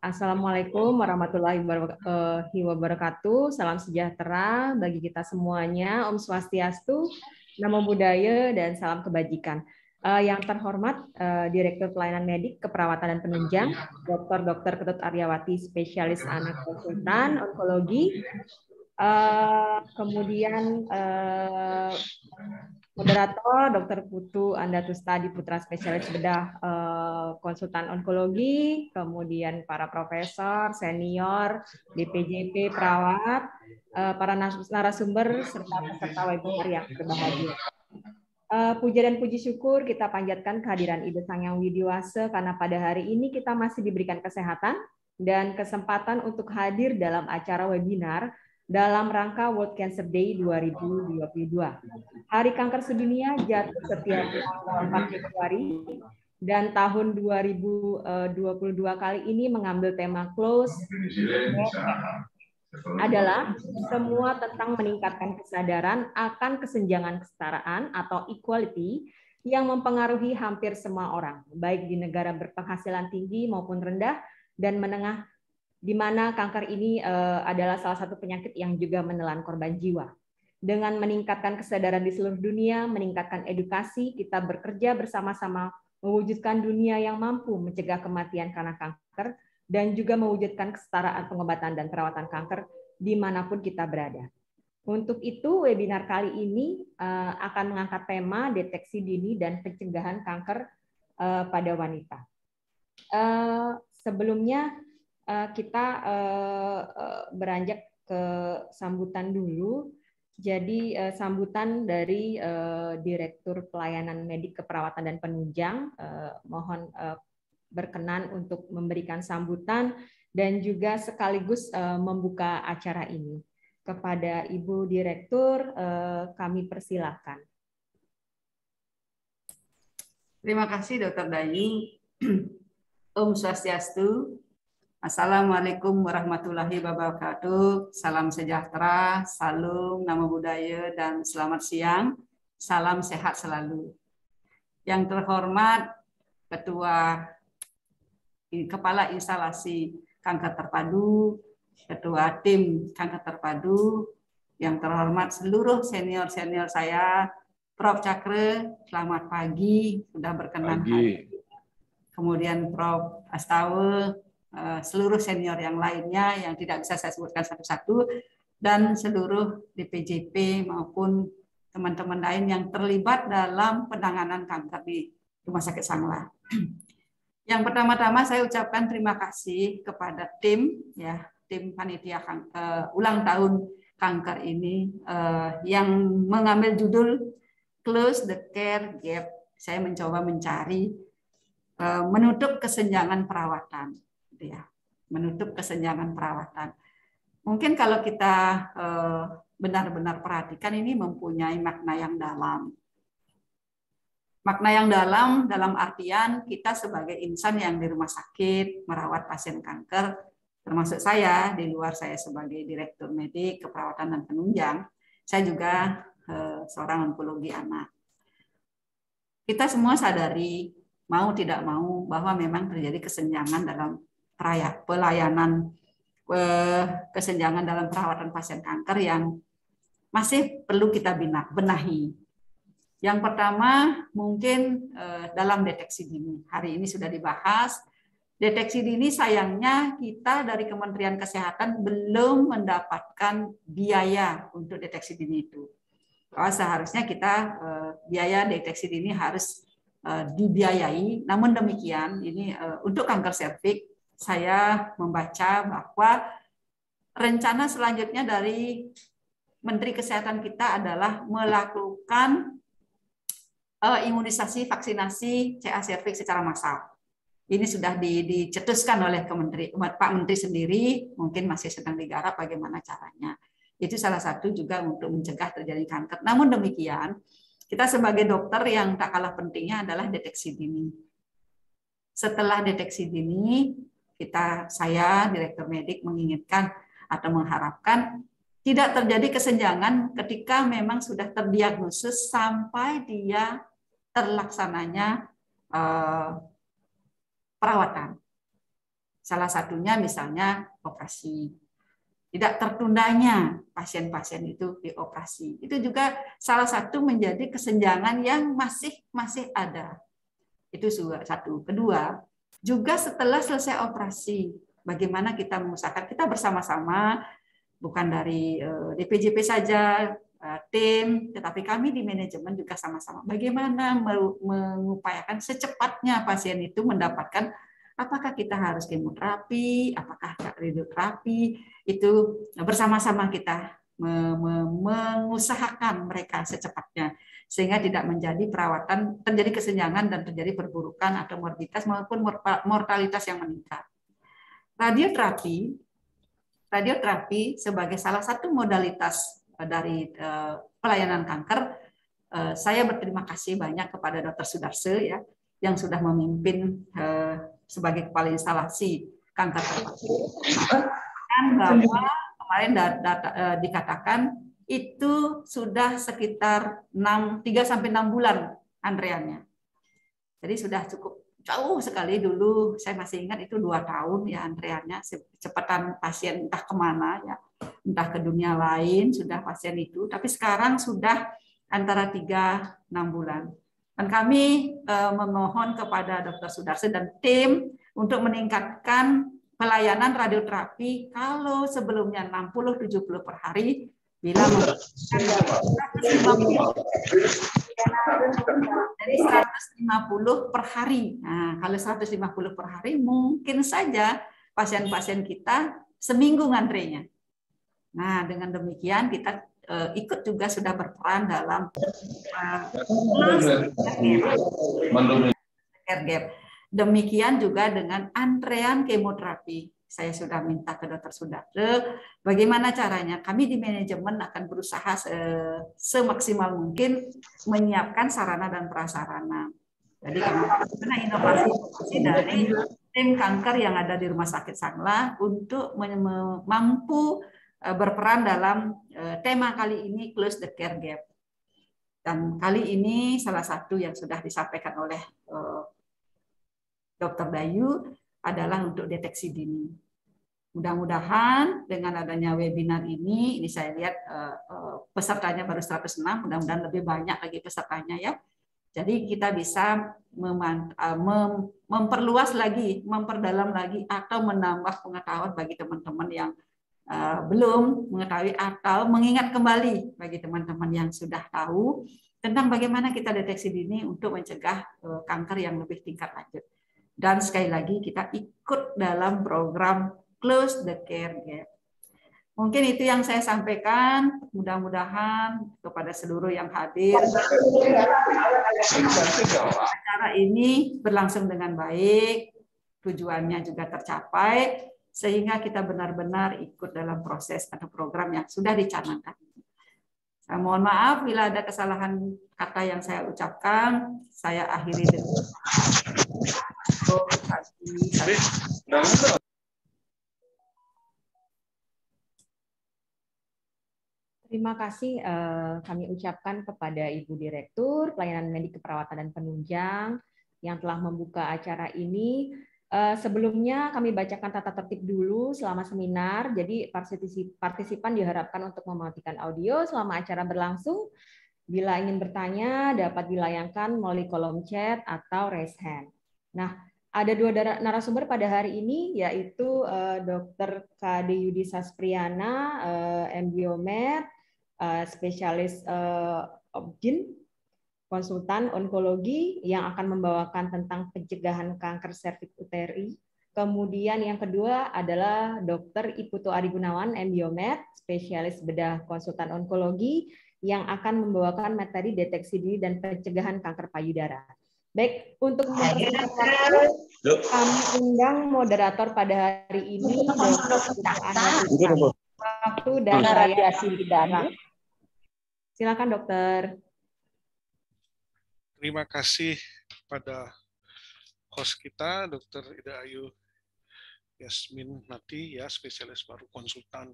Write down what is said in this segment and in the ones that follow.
Assalamualaikum warahmatullahi wabarakatuh. Salam sejahtera bagi kita semuanya. Om Swastiastu, Namo Buddhaya, dan salam kebajikan. Yang terhormat Direktur Pelayanan Medik, Keperawatan dan Penunjang, Dr. Ketut Aryawati, spesialis anak konsultan onkologi. Kemudian moderator Dr. Putu Andatustadi Putra, spesialis bedah konsultan onkologi, kemudian para profesor senior DPJP perawat, para narasumber serta peserta webinar yang berbahagia. Puja dan puji syukur kita panjatkan kehadiran Ibu Sang Hyang Widiwasa karena pada hari ini kita masih diberikan kesehatan dan kesempatan untuk hadir dalam acara webinar dalam rangka World Cancer Day 2022. Hari Kanker Sedunia jatuh setiap tanggal 4 Februari dan tahun 2022 kali ini mengambil tema Close adalah semua tentang meningkatkan kesadaran akan kesenjangan kesetaraan atau equality yang mempengaruhi hampir semua orang, baik di negara berpenghasilan tinggi maupun rendah dan menengah, di mana kanker ini adalah salah satu penyakit yang juga menelan korban jiwa. Dengan meningkatkan kesadaran di seluruh dunia, meningkatkan edukasi, kita bekerja bersama-sama mewujudkan dunia yang mampu mencegah kematian karena kanker dan juga mewujudkan kesetaraan pengobatan dan perawatan kanker dimanapun kita berada. Untuk itu, webinar kali ini akan mengangkat tema deteksi dini dan pencegahan kanker pada wanita. Sebelumnya, kita beranjak ke sambutan dulu. Jadi sambutan dari Direktur Pelayanan Medik Keperawatan dan Penunjang, mohon berkenan untuk memberikan sambutan dan juga sekaligus membuka acara ini. Kepada Ibu Direktur, kami persilahkan. Terima kasih Dr. Dai. Om Swastiastu. Assalamualaikum warahmatullahi wabarakatuh. Salam sejahtera, salam Namo Buddhaya, dan selamat siang. Salam sehat selalu. Yang terhormat Ketua Kepala Instalasi Kanker Terpadu, Ketua Tim Kanker Terpadu, yang terhormat seluruh senior-senior saya, Prof. Cakra, selamat pagi, sudah berkenan hadir. Kemudian Prof. Astawa, seluruh senior yang lainnya yang tidak bisa saya sebutkan satu-satu, dan seluruh DPJP maupun teman-teman lain yang terlibat dalam penanganan kanker di Rumah Sakit Sanglah. Yang pertama-tama saya ucapkan terima kasih kepada tim panitia ulang tahun kanker ini yang mengambil judul Close the Care Gap. Saya mencoba mencari menutup kesenjangan perawatan. Menutup kesenjangan perawatan. Mungkin kalau kita benar-benar perhatikan, ini mempunyai makna yang dalam. Makna yang dalam artian kita sebagai insan yang di rumah sakit merawat pasien kanker, termasuk saya, di luar saya sebagai Direktur Medik Keperawatan dan Penunjang, saya juga seorang onkologi anak. Kita semua sadari, mau tidak mau, bahwa memang terjadi kesenjangan dalam pelayanan, kesenjangan dalam perawatan pasien kanker yang masih perlu kita benahi. Yang pertama mungkin dalam deteksi dini. Hari ini sudah dibahas. Deteksi dini sayangnya kita dari Kementerian Kesehatan belum mendapatkan biaya untuk deteksi dini itu. Seharusnya kita biaya deteksi dini harus dibiayai. Namun demikian, ini untuk kanker serviks, saya membaca bahwa rencana selanjutnya dari Menteri Kesehatan kita adalah melakukan imunisasi vaksinasi CA serviks secara massal. Ini sudah dicetuskan oleh Pak Menteri sendiri, mungkin masih sedang digarap bagaimana caranya. Itu salah satu juga untuk mencegah terjadi kanker. Namun demikian, kita sebagai dokter yang tak kalah pentingnya adalah deteksi dini. Setelah deteksi dini, saya Direktur Medik menginginkan atau mengharapkan tidak terjadi kesenjangan ketika memang sudah terdiagnosis sampai dia terlaksananya perawatan. Salah satunya misalnya operasi. Tidak tertundanya pasien-pasien itu dioperasi. Itu juga salah satu menjadi kesenjangan yang masih ada. Itu satu. Kedua, juga setelah selesai operasi, bagaimana kita mengusahakan kita bersama-sama, bukan dari DPJP saja, tim, tetapi kami di manajemen juga sama-sama. Bagaimana mengupayakan secepatnya pasien itu mendapatkan, apakah kita harus kemoterapi, apakah radioterapi, itu bersama-sama kita mengusahakan mereka secepatnya, sehingga tidak menjadi perawatan terjadi kesenjangan dan terjadi perburukan atau morbiditas maupun mortalitas yang meningkat. Radioterapi sebagai salah satu modalitas dari pelayanan kanker, saya berterima kasih banyak kepada Dr. Sudarse ya, yang sudah memimpin sebagai kepala instalasi kanker dan bahwa kemarin dikatakan itu sudah sekitar 3 sampai 6 bulan antreannya. Jadi sudah cukup jauh sekali. Dulu saya masih ingat itu 2 tahun ya antreannya, kecepatan pasien entah kemana ya, entah ke dunia lain sudah pasien itu, tapi sekarang sudah antara 3-6 bulan. Dan kami memohon kepada Dr. Sudarse dan tim untuk meningkatkan pelayanan radioterapi. Kalau sebelumnya 60-70 per hari, bila membutuhkan 150 per hari. Nah, kalau 150 per hari, mungkin saja pasien-pasien kita seminggu ngantrenya. Nah, dengan demikian kita ikut juga sudah berperan dalam care gap. Demikian juga dengan antrean kemoterapi. Saya sudah minta ke Dr. Sudarse, bagaimana caranya? Kami di manajemen akan berusaha semaksimal mungkin menyiapkan sarana dan prasarana. Jadi karena inovasi dari tim kanker yang ada di Rumah Sakit Sanglah untuk mampu berperan dalam tema kali ini, Close the Care Gap. Dan kali ini salah satu yang sudah disampaikan oleh Dr. Dayu adalah untuk deteksi dini. Mudah-mudahan dengan adanya webinar ini saya lihat pesertanya baru 106, mudah-mudahan lebih banyak lagi pesertanya ya. Jadi kita bisa memperluas lagi, memperdalam lagi, atau menambah pengetahuan bagi teman-teman yang belum mengetahui, atau mengingat kembali bagi teman-teman yang sudah tahu tentang bagaimana kita deteksi dini untuk mencegah kanker yang lebih tingkat lanjut. Dan sekali lagi kita ikut dalam program Close the Care Gap. Mungkin itu yang saya sampaikan. Mudah-mudahan kepada seluruh yang hadir, acara ini berlangsung dengan baik, tujuannya juga tercapai, sehingga kita benar-benar ikut dalam proses atau program yang sudah dicanangkan. Saya mohon maaf bila ada kesalahan kata yang saya ucapkan. Saya akhiri dengan Terima kasih kami ucapkan kepada Ibu Direktur Pelayanan Medik Keperawatan dan Penunjang yang telah membuka acara ini. Sebelumnya kami bacakan tata tertib dulu selama seminar. Jadi partisipan diharapkan untuk mematikan audio selama acara berlangsung. Bila ingin bertanya dapat dilayangkan melalui kolom chat atau raise hand. Nah, ada 2 narasumber pada hari ini, yaitu Dr. Kade Yudi Saspriana, MBiomed, spesialis obgyn, konsultan onkologi yang akan membawakan tentang pencegahan kanker serviks uteri. Kemudian yang kedua adalah Dr. Iputo Adi Gunawan, MBiomed, spesialis bedah konsultan onkologi yang akan membawakan materi deteksi dini dan pencegahan kanker payudara. Baik, untuk mempersingkat waktu, kami undang moderator pada hari ini, Dr. Waktu dan radiasi pidana. Silakan, Dokter. Terima kasih pada host kita, Dr. Ida Ayu Yasmin Nati, ya, spesialis baru konsultan.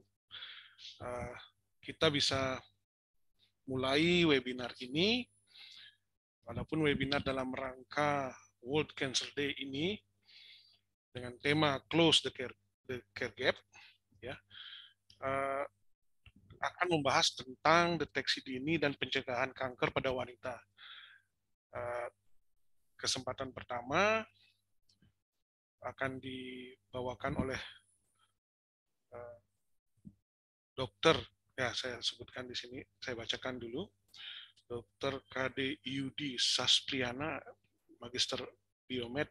Kita bisa mulai webinar ini, walaupun webinar dalam rangka World Cancer Day ini, dengan tema Close the Care Gap, ya, akan membahas tentang deteksi dini dan pencegahan kanker pada wanita. Kesempatan pertama akan dibawakan oleh dokter, ya saya sebutkan di sini, saya bacakan dulu. Dr. KD Saspriana, Magister Biomed,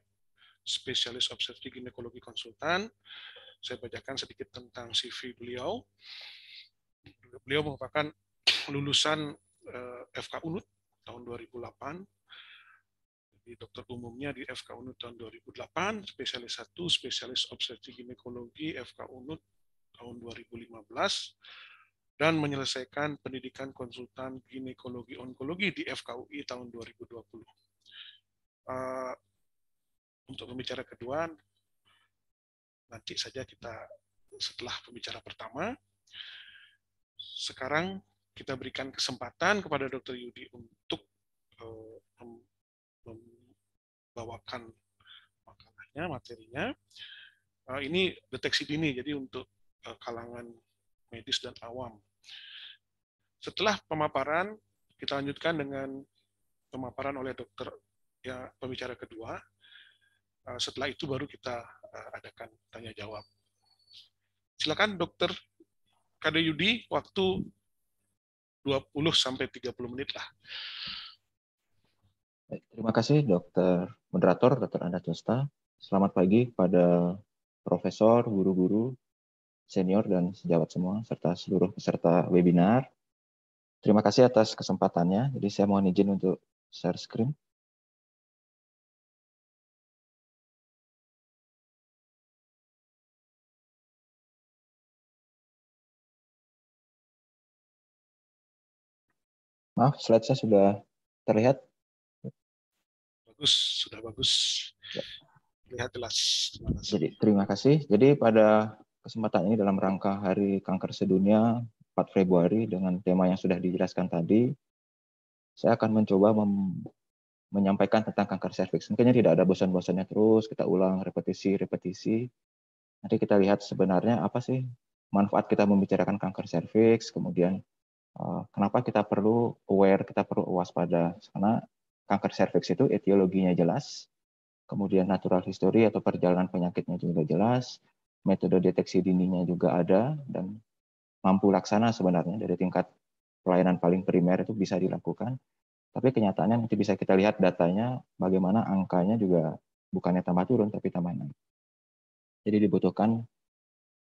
spesialis obstetrik ginekologi konsultan. Saya bacakan sedikit tentang CV beliau. Beliau merupakan lulusan FK Unut tahun 2008. Jadi dokter umumnya di FK Unut tahun 2008, spesialis 1, spesialis obstetrik ginekologi FK Unut tahun 2015, dan menyelesaikan pendidikan konsultan ginekologi onkologi di FKUI tahun 2020. Untuk pembicara kedua, nanti saja kita setelah pembicara pertama. Sekarang kita berikan kesempatan kepada Dr. Yudi untuk membawakan makalahnya, materinya. Ini deteksi dini, jadi untuk kalangan medis dan awam. Setelah pemaparan, kita lanjutkan dengan pemaparan oleh dokter ya pembicara kedua. Setelah itu baru kita adakan tanya jawab. Silakan Dokter KD Yudi, waktu 20-30 menit lah. Terima kasih Dokter Moderator, Dr. Anda Costa. Selamat pagi pada profesor, guru-guru, senior, dan sejawat semua, serta seluruh peserta webinar. Terima kasih atas kesempatannya. Jadi saya mohon izin untuk share screen. Maaf, slide saya sudah terlihat. Bagus, sudah bagus. Ya. Lihat jelas. Jadi terima kasih. Jadi pada kesempatan ini dalam rangka Hari Kanker Sedunia 4 Februari dengan tema yang sudah dijelaskan tadi, saya akan mencoba menyampaikan tentang kanker serviks. Mungkin tidak ada bosan-bosannya terus, kita ulang repetisi. Nanti kita lihat sebenarnya apa sih manfaat kita membicarakan kanker serviks, kemudian kenapa kita perlu aware, kita perlu waspada. Karena kanker serviks itu etiologinya jelas, kemudian natural history atau perjalanan penyakitnya juga jelas, metode deteksi dininya juga ada, dan mampu laksana sebenarnya dari tingkat pelayanan paling primer itu bisa dilakukan. Tapi kenyataannya nanti bisa kita lihat datanya, bagaimana angkanya juga bukannya tambah turun, tapi tambah naik. Jadi dibutuhkan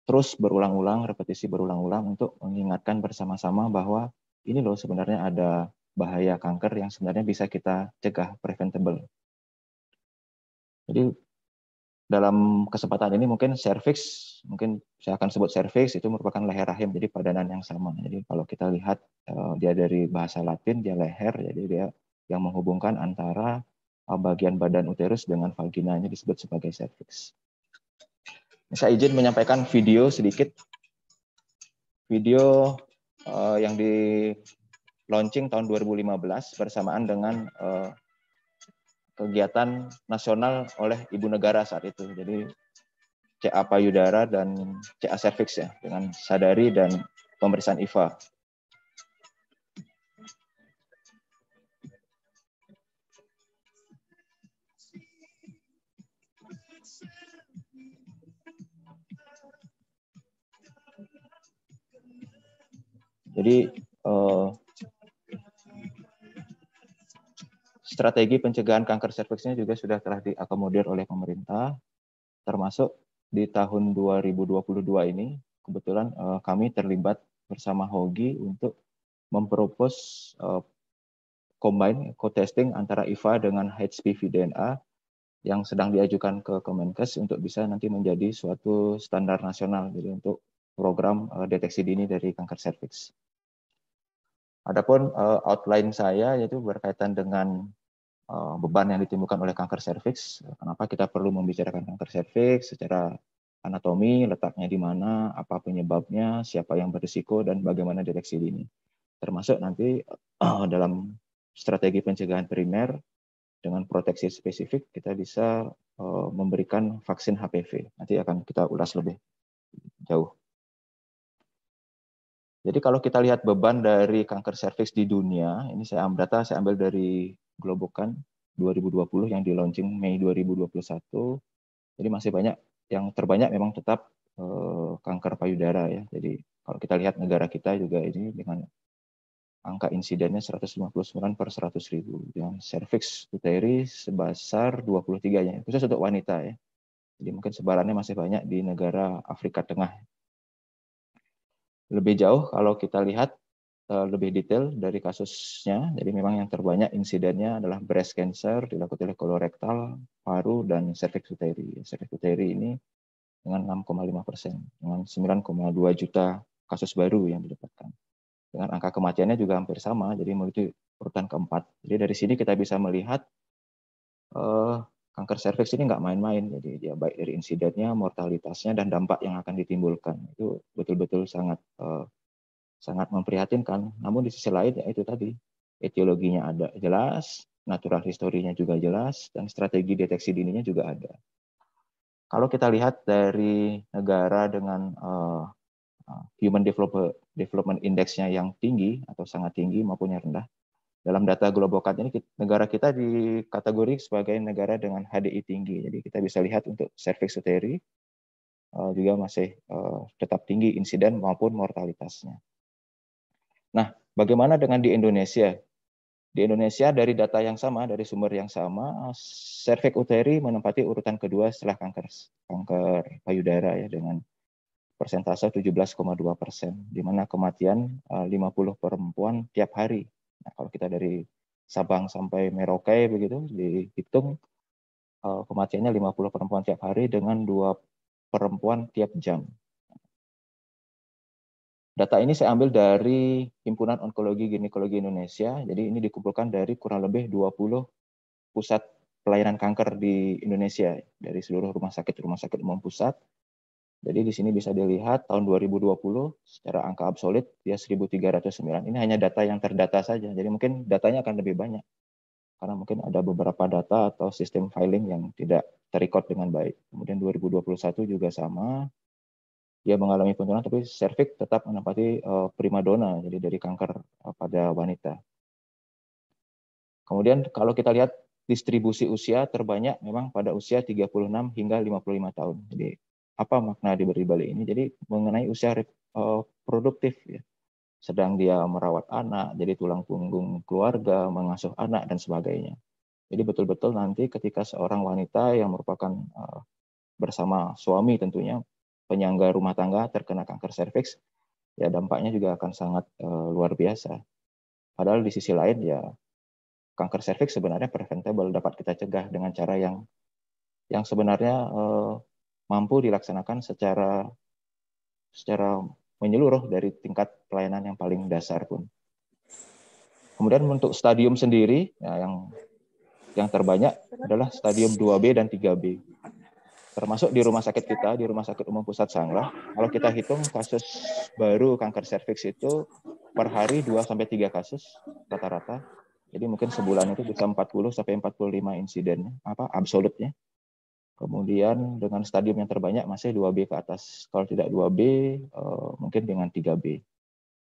terus berulang-ulang, repetisi berulang-ulang untuk mengingatkan bersama-sama bahwa ini loh sebenarnya ada bahaya kanker yang sebenarnya bisa kita cegah, preventable. Jadi dalam kesempatan ini mungkin serviks, mungkin saya akan sebut serviks itu merupakan leher rahim, jadi padanan yang sama. Jadi kalau kita lihat dia dari bahasa Latin, dia leher, jadi dia yang menghubungkan antara bagian badan uterus dengan vaginanya disebut sebagai serviks. Saya izin menyampaikan video sedikit. Video yang di launching tahun 2015 bersamaan dengan kegiatan nasional oleh Ibu Negara saat itu. Jadi CA payudara dan CA serviks ya, dengan sadari dan pemeriksaan IVA. Jadi strategi pencegahan kanker serviksnya juga telah diakomodir oleh pemerintah, termasuk di tahun 2022 ini kebetulan kami terlibat bersama HOGI untuk mempropos combine co-testing antara IVA dengan HPV DNA yang sedang diajukan ke Kemenkes untuk bisa nanti menjadi suatu standar nasional jadi untuk program deteksi dini dari kanker serviks. Adapun outline saya yaitu berkaitan dengan beban yang ditimbulkan oleh kanker serviks. Kenapa kita perlu membicarakan kanker serviks secara anatomi, letaknya di mana, apa penyebabnya, siapa yang berisiko, dan bagaimana deteksi dini. Termasuk nanti dalam strategi pencegahan primer dengan proteksi spesifik kita bisa memberikan vaksin HPV. Nanti akan kita ulas lebih jauh. Jadi kalau kita lihat beban dari kanker serviks di dunia, ini saya ambil dari Globocan 2020 yang di launching Mei 2021. Jadi masih banyak, yang terbanyak memang tetap kanker payudara ya. Jadi kalau kita lihat negara kita juga ini dengan angka insidennya 159 per 100.000. Dengan serviks uteri sebesar 23 ya, khusus untuk wanita ya. Jadi mungkin sebarannya masih banyak di negara Afrika Tengah. Lebih jauh kalau kita lihat lebih detail dari kasusnya, jadi memang yang terbanyak insidennya adalah breast cancer, dilakukan oleh kolorektal, paru, dan cervix uteri. Cervix uteri ini dengan 6,5%, dengan 9,2 juta kasus baru yang didapatkan. Dengan angka kematiannya juga hampir sama, jadi menuju urutan keempat. Jadi dari sini kita bisa melihat kanker serviks ini nggak main-main, jadi dia baik dari insidennya, mortalitasnya, dan dampak yang akan ditimbulkan. Itu betul-betul sangat memprihatinkan. Namun di sisi lain ya itu tadi, etiologinya ada jelas, natural historinya juga jelas, dan strategi deteksi dininya juga ada. Kalau kita lihat dari negara dengan Human Development Index-nya yang tinggi atau sangat tinggi maupun yang rendah, dalam data Globocan ini negara kita dikategori sebagai negara dengan HDI tinggi. Jadi kita bisa lihat untuk cervix uteri juga masih tetap tinggi insiden maupun mortalitasnya. Nah, bagaimana dengan di Indonesia? Di Indonesia dari data yang sama, dari sumber yang sama, cervix uteri menempati urutan kedua setelah kanker payudara ya, dengan persentase 17,2%, di mana kematian 50 perempuan tiap hari. Nah, kalau kita dari Sabang sampai Merauke begitu dihitung kematiannya 50 perempuan tiap hari dengan 2 perempuan tiap jam. Data ini saya ambil dari Himpunan Onkologi Ginekologi Indonesia. Jadi ini dikumpulkan dari kurang lebih 20 pusat pelayanan kanker di Indonesia dari seluruh rumah sakit umum pusat. Jadi di sini bisa dilihat tahun 2020 secara angka absolut dia 1.309. Ini hanya data yang terdata saja. Jadi mungkin datanya akan lebih banyak. Karena mungkin ada beberapa data atau sistem filing yang tidak terrecord dengan baik. Kemudian 2021 juga sama. Dia mengalami penurunan, tapi serviks tetap menempati primadona, jadi dari kanker pada wanita. Kemudian kalau kita lihat distribusi usia terbanyak memang pada usia 36 hingga 55 tahun. Jadi apa makna diberi balik ini? Jadi mengenai usia produktif ya. Sedang dia merawat anak, jadi tulang punggung keluarga, mengasuh anak dan sebagainya. Jadi betul-betul nanti ketika seorang wanita yang merupakan bersama suami tentunya penyangga rumah tangga terkena kanker serviks, ya dampaknya juga akan sangat luar biasa. Padahal di sisi lain ya kanker serviks sebenarnya preventable, dapat kita cegah dengan cara yang sebenarnya mampu dilaksanakan secara menyeluruh dari tingkat pelayanan yang paling dasar pun. Kemudian untuk stadium sendiri ya, yang terbanyak adalah stadium 2B dan 3B. Termasuk di rumah sakit kita, di Rumah Sakit Umum Pusat Sanglah, kalau kita hitung kasus baru kanker serviks itu per hari 2-3 kasus rata-rata. Jadi mungkin sebulan itu bisa 40-45 insiden absolutnya. Kemudian dengan stadium yang terbanyak masih 2B ke atas. Kalau tidak 2B, mungkin dengan 3B.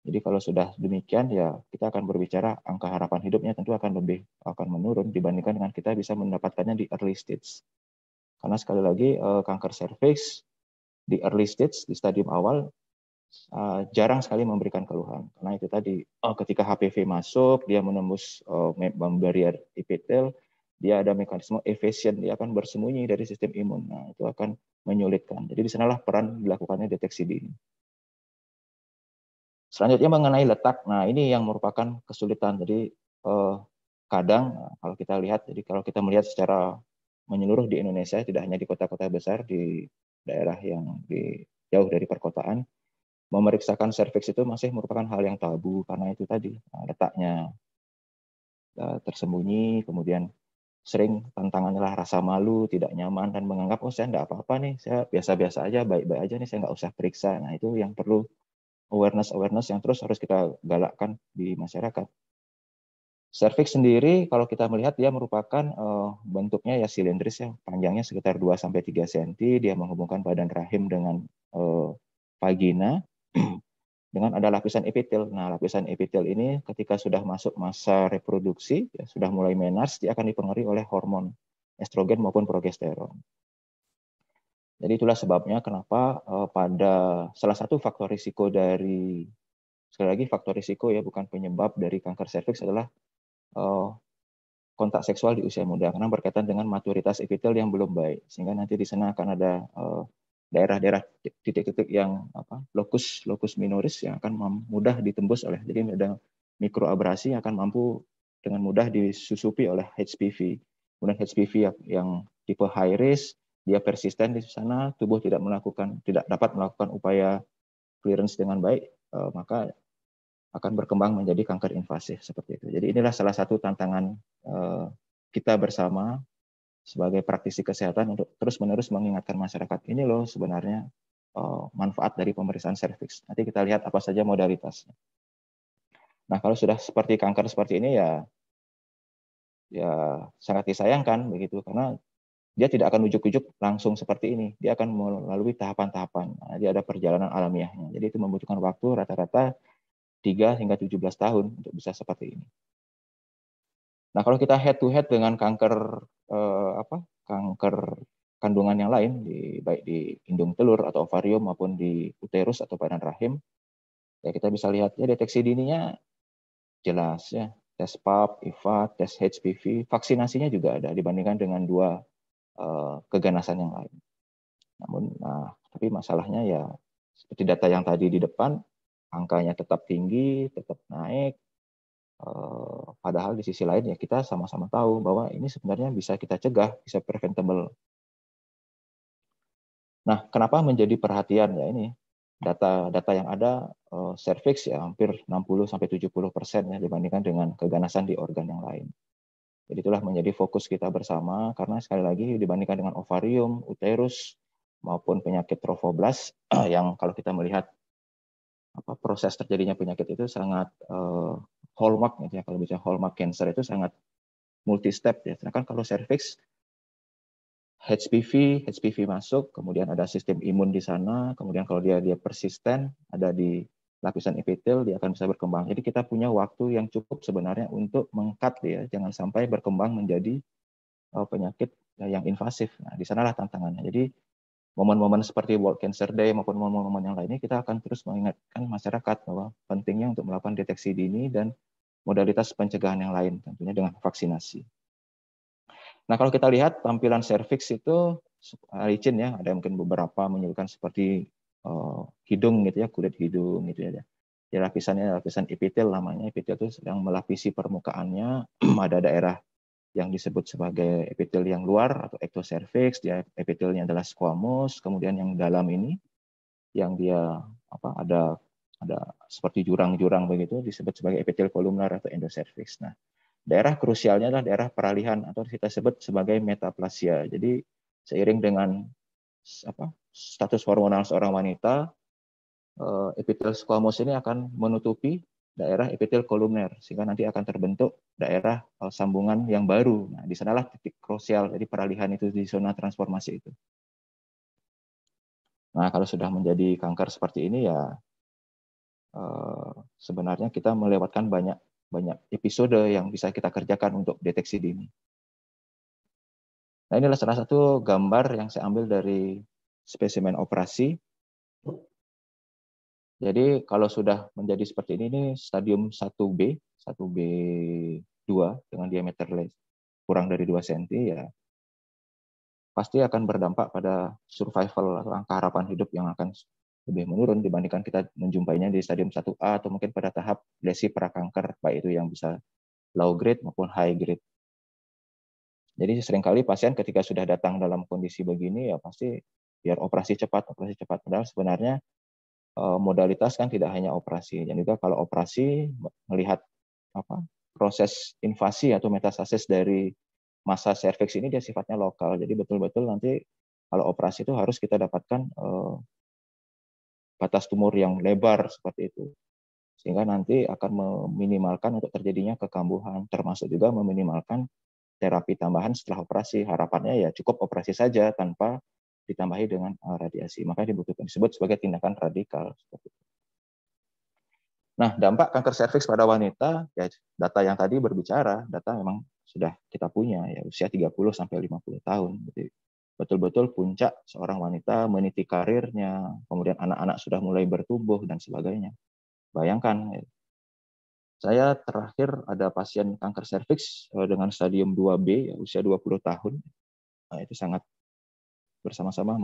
Jadi kalau sudah demikian, ya kita akan berbicara angka harapan hidupnya tentu akan menurun dibandingkan dengan kita bisa mendapatkannya di early stage. Karena sekali lagi kanker serviks di early stage, di stadium awal, jarang sekali memberikan keluhan. Karena itu tadi, ketika HPV masuk, dia menembus barrier epitel, dia ada mekanisme evasion, dia akan bersembunyi dari sistem imun. Nah, itu akan menyulitkan. Jadi di sanalah peran dilakukannya deteksi dini. Selanjutnya mengenai letak, nah ini yang merupakan kesulitan. Jadi kadang kalau kita lihat, jadi kalau kita melihat secara menyeluruh di Indonesia, tidak hanya di kota-kota besar, di daerah yang jauh dari perkotaan, memeriksakan serviks itu masih merupakan hal yang tabu karena itu tadi letaknya tersembunyi, kemudian sering tantangannya lah rasa malu, tidak nyaman, dan menganggap oh saya enggak apa-apa nih, saya biasa-biasa aja, baik-baik aja nih, saya nggak usah periksa. Nah itu yang perlu awareness yang terus harus kita galakkan di masyarakat. Serviks sendiri kalau kita melihat dia merupakan bentuknya ya silindris ya, panjangnya sekitar 2-3 cm, dia menghubungkan badan rahim dengan vagina dengan ada lapisan epitel. Nah, lapisan epitel ini ketika sudah masuk masa reproduksi, ya, sudah mulai menars, dia akan dipengaruhi oleh hormon estrogen maupun progesteron. Jadi itulah sebabnya kenapa pada salah satu faktor risiko dari, sekali lagi faktor risiko ya, bukan penyebab dari kanker serviks adalah kontak seksual di usia muda karena berkaitan dengan maturitas epitel yang belum baik, sehingga nanti di sana akan ada daerah-daerah titik-titik yang locus minoris yang akan mudah ditembus oleh, jadi ada mikroabrasi yang akan mampu dengan mudah disusupi oleh HPV. Kemudian HPV yang tipe high risk, dia persisten di sana, tubuh tidak dapat melakukan upaya clearance dengan baik, maka akan berkembang menjadi kanker invasif seperti itu. Jadi inilah salah satu tantangan kita bersama sebagai praktisi kesehatan untuk terus-menerus mengingatkan masyarakat, ini loh sebenarnya manfaat dari pemeriksaan serviks. Nanti kita lihat apa saja modalitasnya. Nah, kalau sudah seperti kanker seperti ini ya sangat disayangkan begitu, karena dia tidak akan ujuk-ujuk langsung seperti ini. Dia akan melalui tahapan-tahapan. Nah, dia ada perjalanan alamiahnya. Jadi itu membutuhkan waktu rata-rata 3 hingga 17 tahun untuk bisa seperti ini. Nah, kalau kita head to head dengan kanker kanker kandungan yang lain, baik di indung telur atau ovarium maupun di uterus atau badan rahim, ya kita bisa lihat ya deteksi dininya jelas ya. Tes PAP, IVA, tes HPV, vaksinasinya juga ada dibandingkan dengan 2 keganasan yang lain. Namun, tapi masalahnya ya seperti data yang tadi di depan, angkanya tetap tinggi, tetap naik. Padahal di sisi lain ya kita sama-sama tahu bahwa ini sebenarnya bisa kita cegah, bisa preventable. Nah, kenapa menjadi perhatian ya ini? Data yang ada serviks ya hampir 60-70% ya dibandingkan dengan keganasan di organ yang lain. Jadi itulah menjadi fokus kita bersama karena sekali lagi dibandingkan dengan ovarium, uterus maupun penyakit trofoblast yang kalau kita melihat proses terjadinya penyakit itu sangat hallmark gitu ya, kalau bicara hallmark cancer itu sangat multi step ya. Sedangkan kalau serviks HPV masuk, kemudian ada sistem imun di sana, kemudian kalau dia persisten ada di lapisan epitel, dia akan bisa berkembang. Jadi kita punya waktu yang cukup sebenarnya untuk meng-cut ya, jangan sampai berkembang menjadi penyakit yang invasif. Nah, di sanalah tantangannya. Jadi momen-momen seperti World Cancer Day maupun momen-momen yang lainnya kita akan terus mengingatkan masyarakat bahwa pentingnya untuk melakukan deteksi dini dan modalitas pencegahan yang lain, tentunya dengan vaksinasi. Nah, kalau kita lihat tampilan serviks itu licin ya, ada mungkin beberapa menunjukkan seperti hidung gitu ya, kulit hidung gitu ya. Ya lapisannya lapisan epitel namanya, epitel itu sedang melapisi permukaannya, ada daerah yang disebut sebagai epitel yang luar atau ectocervix, dia epitelnya adalah squamous, kemudian yang dalam ini yang dia ada seperti jurang-jurang begitu disebut sebagai epitel kolumnar atau endocervix. Nah, daerah krusialnya adalah daerah peralihan atau kita sebut sebagai metaplasia. Jadi seiring dengan status hormonal seorang wanita, epitel squamous ini akan menutupi daerah epitel kolumner sehingga nanti akan terbentuk daerah sambungan yang baru. Nah, di sanalah titik krusial, jadi peralihan itu di zona transformasi itu. Nah, kalau sudah menjadi kanker seperti ini ya sebenarnya kita melewatkan banyak episode yang bisa kita kerjakan untuk deteksi dini. Nah, inilah salah satu gambar yang saya ambil dari spesimen operasi. Jadi kalau sudah menjadi seperti ini stadium 1B, 1B2 dengan diameter kurang dari 2 cm ya pasti akan berdampak pada survival atau angka harapan hidup yang akan lebih menurun dibandingkan kita menjumpainya di stadium 1A atau mungkin pada tahap lesi prakanker, baik itu yang bisa low grade maupun high grade. Jadi seringkali pasien ketika sudah datang dalam kondisi begini ya pasti biar operasi cepat. Padahal sebenarnya modalitas kan tidak hanya operasi, dan juga kalau operasi melihat proses invasi atau metastasis dari massa serviks ini dia sifatnya lokal. Jadi betul-betul nanti kalau operasi itu harus kita dapatkan batas tumor yang lebar seperti itu. sehingga nanti akan meminimalkan untuk terjadinya kekambuhan, termasuk juga meminimalkan terapi tambahan setelah operasi. Harapannya ya cukup operasi saja tanpa ditambahi dengan radiasi. Maka disebut sebagai tindakan radikal. Nah, dampak kanker serviks pada wanita, ya data yang tadi berbicara, data memang sudah kita punya, ya usia 30-50 tahun. Jadi betul-betul puncak seorang wanita meniti karirnya, kemudian anak-anak sudah mulai bertumbuh, dan sebagainya. Bayangkan, saya terakhir ada pasien kanker serviks dengan stadium 2B, ya, usia 20 tahun. Nah, itu sangat bersama-sama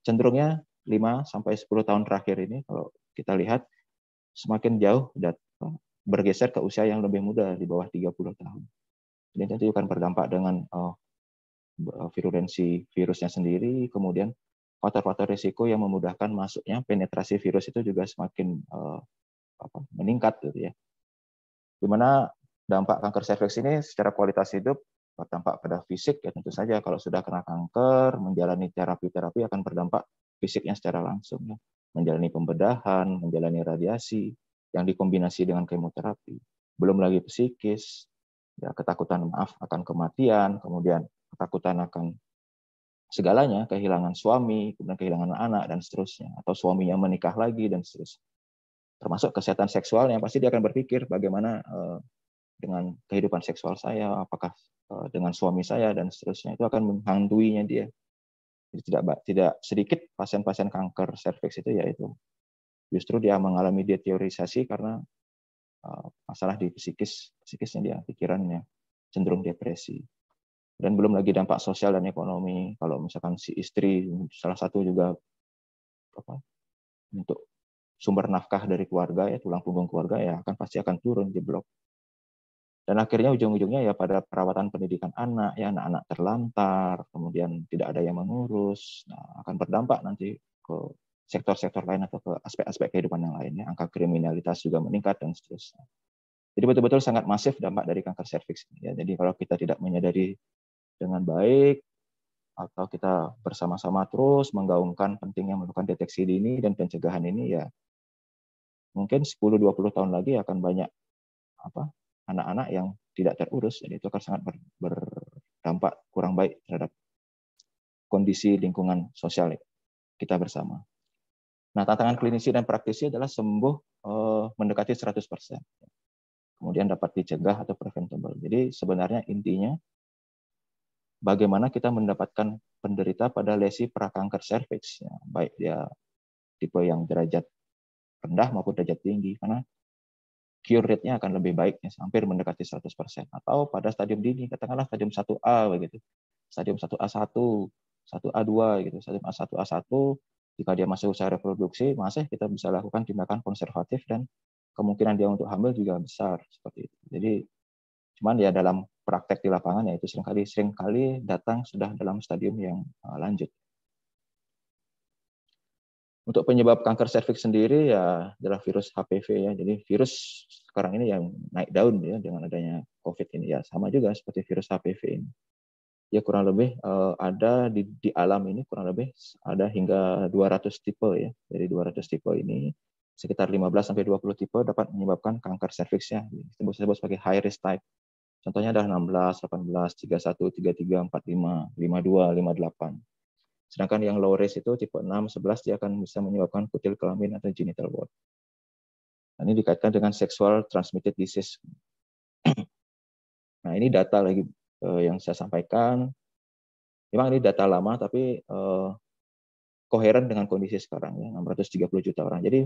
cenderungnya 5-10 tahun terakhir ini, kalau kita lihat, semakin jauh bergeser ke usia yang lebih muda, di bawah 30 tahun. Jadi itu akan berdampak dengan virulensi virusnya sendiri, kemudian faktor-faktor risiko yang memudahkan masuknya penetrasi virus itu juga semakin meningkat gitu ya. Dimana dampak kanker serviks ini secara kualitas hidup berdampak pada fisik, ya tentu saja kalau sudah kena kanker, menjalani terapi-terapi akan berdampak fisiknya secara langsung, ya. Menjalani pembedahan, menjalani radiasi yang dikombinasi dengan kemoterapi. Belum lagi psikis, ya ketakutan akan kematian, kemudian ketakutan akan segalanya, kehilangan suami, kemudian kehilangan anak, dan seterusnya. Atau suaminya menikah lagi, dan seterusnya. Termasuk kesehatan seksualnya, pasti dia akan berpikir bagaimana dengan kehidupan seksual saya, apakah dengan suami saya, dan seterusnya. Itu akan menghantuinya dia. Jadi tidak sedikit pasien-pasien kanker serviks itu yaitu justru dia mengalami deteriorisasi karena masalah di psikisnya dia, pikirannya cenderung depresi. Dan belum lagi dampak sosial dan ekonomi. Kalau misalkan si istri salah satu juga untuk sumber nafkah dari keluarga, ya tulang punggung keluarga, ya pasti akan turun, jeblok. Dan akhirnya ujung-ujungnya ya pada perawatan pendidikan anak, ya anak-anak terlantar, kemudian tidak ada yang mengurus, nah, akan berdampak nanti ke sektor-sektor lain atau ke aspek-aspek kehidupan yang lainnya. Angka kriminalitas juga meningkat dan seterusnya. Jadi betul-betul sangat masif dampak dari kanker serviks. Ya, jadi kalau kita tidak menyadari dengan baik, atau kita bersama-sama terus menggaungkan pentingnya melakukan deteksi dini dan pencegahan ini, ya mungkin 10-20 tahun lagi akan banyak anak-anak yang tidak terurus, jadi itu akan sangat berdampak kurang baik terhadap kondisi lingkungan sosial kita bersama. Nah, tantangan klinisi dan praktisi adalah sembuh mendekati 100%. Kemudian dapat dicegah atau preventable. Jadi sebenarnya intinya bagaimana kita mendapatkan penderita pada lesi prakanker serviks, ya, baik dia tipe yang derajat rendah maupun derajat tinggi, karena cure rate-nya akan lebih baik, ya, hampir mendekati 100%. Atau pada stadium dini, katakanlah stadium 1A begitu. Stadium 1A1, 1A2 gitu. Stadium A1, A1, jika dia masih usaha reproduksi, masih kita bisa lakukan tindakan konservatif dan kemungkinan dia untuk hamil juga besar seperti itu. Jadi cuman ya dalam praktek di lapangan ya itu seringkali datang sudah dalam stadium yang lanjut. Untuk penyebab kanker serviks sendiri ya adalah virus HPV, ya. Jadi virus sekarang ini yang naik daun ya dengan adanya COVID ini, ya sama juga seperti virus HPV ini. Ya kurang lebih ada di alam ini kurang lebih ada hingga 200 tipe, ya. Dari 200 tipe ini sekitar 15-20 tipe dapat menyebabkan kanker serviksnya. Disebut sebagai high risk type. Contohnya adalah 16, 18, 31, 33, 45, 52, 58. Sedangkan yang low risk itu tipe 6, 11 dia akan bisa menyebabkan kutil kelamin atau genital wart. Nah, ini dikaitkan dengan sexual transmitted disease. Nah, ini data lagi yang saya sampaikan. Memang ini data lama tapi koheren dengan kondisi sekarang, ya, 630 juta orang. Jadi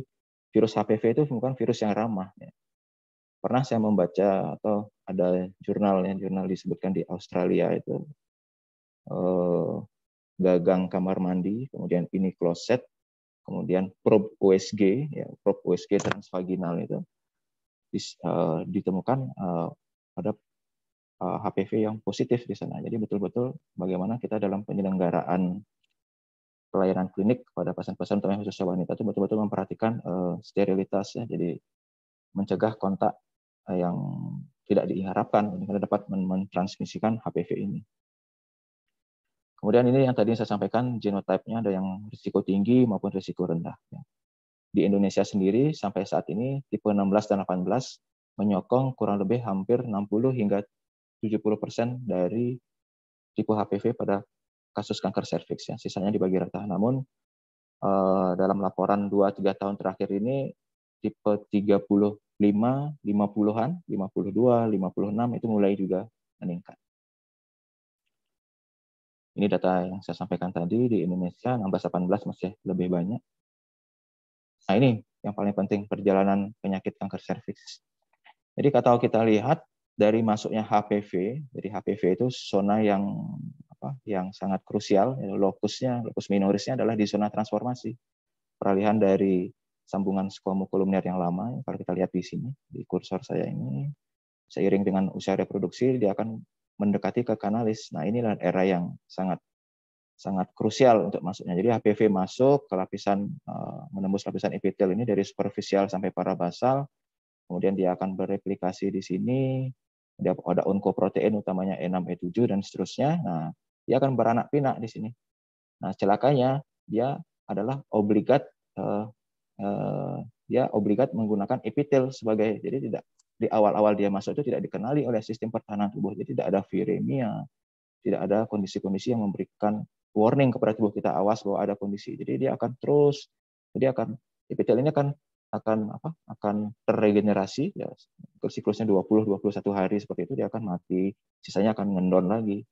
virus HPV itu bukan virus yang ramah, ya. Pernah saya membaca atau ada jurnal disebutkan di Australia itu gagang kamar mandi, kemudian ini kloset, kemudian probe USG, ya, probe USG transvaginal itu ditemukan ada HPV yang positif di sana. Jadi betul-betul bagaimana kita dalam penyelenggaraan pelayanan klinik kepada pasien-pasien terutama khususnya wanita itu betul-betul memperhatikan sterilitas, ya. Jadi mencegah kontak yang tidak diharapkan karena dapat mentransmisikan HPV ini. Kemudian ini yang tadi saya sampaikan, genotype-nya ada yang risiko tinggi maupun risiko rendah. di Indonesia sendiri sampai saat ini tipe 16 dan 18 menyokong kurang lebih hampir 60 hingga 70% dari tipe HPV pada kasus kanker serviks, ya. Sisanya dibagi rata. Namun dalam laporan 2-3 tahun terakhir ini tipe 35, 50-an, 52, 56 itu mulai juga meningkat. Ini data yang saya sampaikan tadi di Indonesia 16-18 masih lebih banyak. Nah, ini yang paling penting perjalanan penyakit kanker serviks. Jadi kalau kita lihat dari masuknya HPV, jadi HPV itu zona yang yang sangat krusial, lokus minorisnya adalah di zona transformasi. Peralihan dari sambungan squamocolumnar yang lama, kalau kita lihat di sini di kursor saya ini, seiring dengan usia reproduksi dia akan mendekati ke kanalis. Nah, inilah era yang sangat krusial untuk masuknya. Jadi HPV masuk ke lapisan menembus lapisan epitel ini dari superficial sampai parabasal. Kemudian dia akan bereplikasi di sini. Dia ada onkoprotein utamanya E6, E7 dan seterusnya. Nah, dia akan beranak pinak di sini. Nah, celakanya dia adalah obligat menggunakan epitel sebagai, jadi tidak di awal-awal dia masuk itu tidak dikenali oleh sistem pertahanan tubuh. Jadi tidak ada viremia, tidak ada kondisi-kondisi yang memberikan warning kepada tubuh kita, awas bahwa ada kondisi. Jadi dia akan terus, epitel ini akan terregenerasi, ya, siklusnya 20-21 hari seperti itu, dia akan mati, sisanya akan ngendon lagi.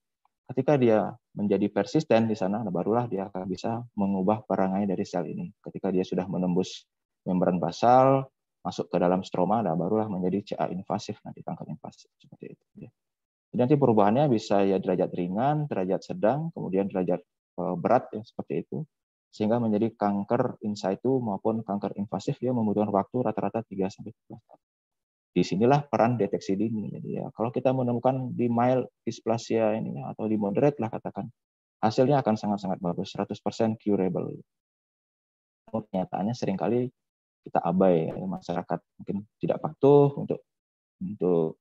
Ketika dia menjadi persisten di sana, barulah dia akan bisa mengubah perangai dari sel ini. Ketika dia sudah menembus membran basal, masuk ke dalam stroma, barulah menjadi CA invasif, nanti kanker invasif seperti itu. Jadi nanti perubahannya bisa ya derajat ringan, derajat sedang, kemudian derajat berat, ya, seperti itu. Sehingga menjadi kanker in situ maupun kanker invasif, dia membutuhkan waktu rata-rata 3-4 tahun. Di sinilah peran deteksi dini. Jadi ya, kalau kita menemukan di mild dysplasia ini atau di moderate lah katakan, hasilnya akan sangat-sangat bagus, 100% curable. Namun kenyataannya seringkali kita abai, ya, masyarakat mungkin tidak patuh untuk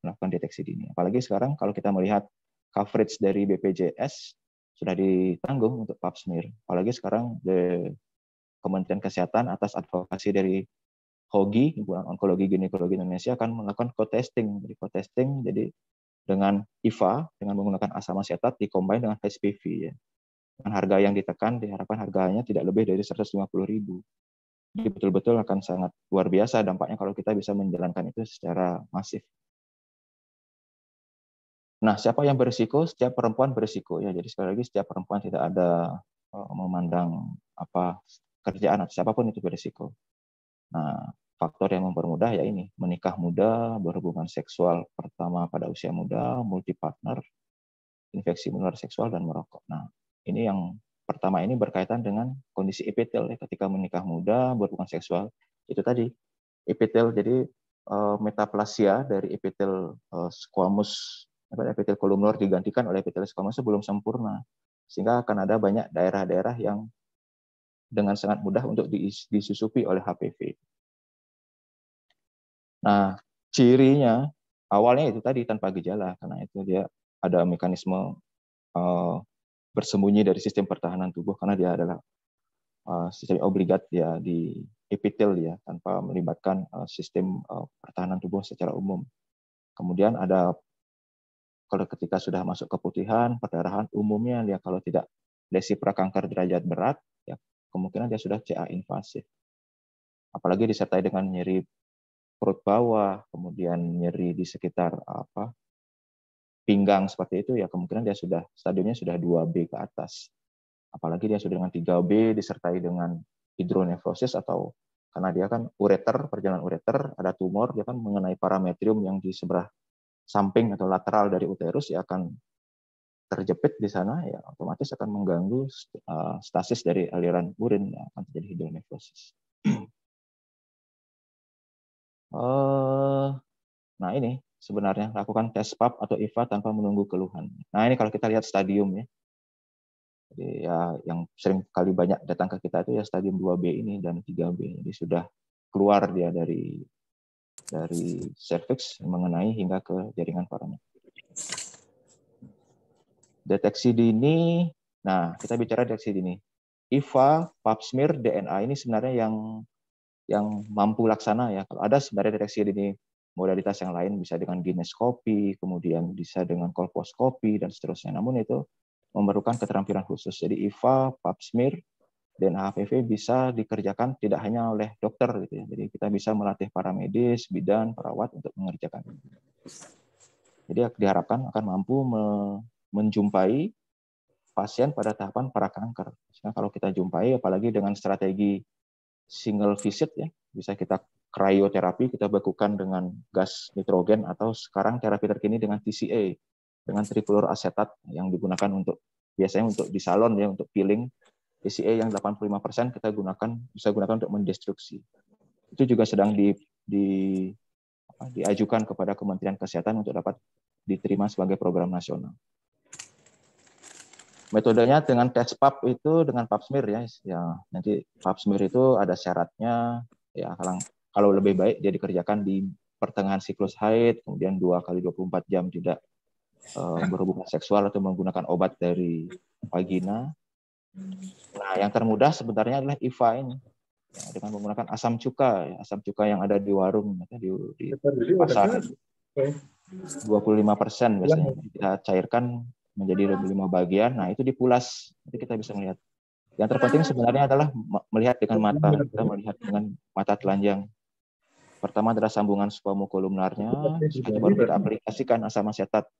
melakukan deteksi dini. Apalagi sekarang kalau kita melihat coverage dari BPJS sudah ditanggung untuk pap smear. Apalagi sekarang Kementerian Kesehatan atas advokasi dari HOGI, Himpunan Onkologi Ginekologi Indonesia, akan melakukan co-testing. Jadi co-testing jadi dengan IVA, dengan menggunakan asam asetat dikombin dengan HPV, ya. Dengan harga yang ditekan, diharapkan harganya tidak lebih dari 150.000. Jadi betul-betul akan sangat luar biasa dampaknya kalau kita bisa menjalankan itu secara masif. Nah, siapa yang berisiko? Setiap perempuan berisiko, ya. Jadi sekali lagi setiap perempuan, tidak ada memandang kerjaan atau siapapun itu berisiko. Nah, faktor yang mempermudah ya ini, menikah muda, berhubungan seksual pertama pada usia muda, multi partner, infeksi menular seksual, dan merokok. Nah, ini yang pertama ini berkaitan dengan kondisi epitel, ya. Ketika menikah muda, berhubungan seksual, itu tadi epitel, jadi metaplasia dari epitel squamous, epitel kolumnar digantikan oleh epitel squamous belum sempurna, sehingga akan ada banyak daerah-daerah yang dengan sangat mudah untuk disusupi oleh HPV. Nah, cirinya awalnya itu tadi tanpa gejala, karena itu dia ada mekanisme bersembunyi dari sistem pertahanan tubuh, karena dia adalah sistem obligat ya di epitel, ya, tanpa melibatkan sistem pertahanan tubuh secara umum. Kemudian ada kalau ketika sudah masuk keputihan, perdarahan, umumnya dia kalau tidak lesi prakanker derajat berat, ya kemungkinan dia sudah CA invasif. Apalagi disertai dengan nyeri perut bawah, kemudian nyeri di sekitar pinggang seperti itu, ya kemungkinan dia sudah stadiumnya sudah 2B ke atas. Apalagi dia sudah dengan 3B disertai dengan hidronefrosis, atau karena dia kan ureter, perjalanan ureter, ada tumor, dia kan mengenai parametrium yang di sebelah samping atau lateral dari uterus, ya akan terjepit di sana, ya otomatis akan mengganggu stasis dari aliran urin, ya akan terjadi hidronefrosis. Nah, ini sebenarnya lakukan tes pap atau IVA tanpa menunggu keluhan. Nah, ini kalau kita lihat stadium, ya. Jadi ya yang sering kali banyak datang ke kita itu ya stadium 2B ini dan 3B. Jadi sudah keluar dia dari serviks mengenai hingga ke jaringan paranephro. Deteksi dini. Nah, kita bicara deteksi dini. IVA, pap smear, DNA ini sebenarnya yang yang mampu laksana ya. Kalau ada sebenarnya deteksi dini modalitas yang lain, bisa dengan gineskopi, kemudian bisa dengan kolposkopi dan seterusnya. Namun itu memerlukan keterampilan khusus. Jadi IVA, pap smear, dan HPV bisa dikerjakan tidak hanya oleh dokter gitu ya. Jadi kita bisa melatih para medis, bidan, perawat untuk mengerjakan. Jadi diharapkan akan mampu menjumpai pasien pada tahapan prakanker. Misalnya kalau kita jumpai, apalagi dengan strategi single visit ya, bisa kita krioterapi, kita bekukan dengan gas nitrogen, atau sekarang terapi terkini dengan TCA, dengan trifluoroasetat yang digunakan untuk biasanya untuk di salon ya, untuk peeling. TCA yang 85% kita bisa gunakan untuk mendestruksi. Itu juga sedang diajukan kepada Kementerian Kesehatan untuk dapat diterima sebagai program nasional. Metodenya dengan tes pap itu dengan pap smear ya. Nanti pap smear itu ada syaratnya ya, kalau lebih baik dia dikerjakan di pertengahan siklus haid, kemudian 2 kali 24 jam tidak berhubungan seksual atau menggunakan obat dari vagina. Nah, yang termudah sebenarnya adalah IVA ini. Ya, dengan menggunakan asam cuka yang ada di warung di pasar. 25% biasanya kita cairkan menjadi 5 bagian. Nah, itu dipulas. Nanti kita bisa melihat. Yang terpenting sebenarnya adalah melihat dengan mata. Kita melihat dengan mata telanjang. Pertama adalah sambungan supramukolumnarnya. Setelah itu baru kita aplikasikan asam asetat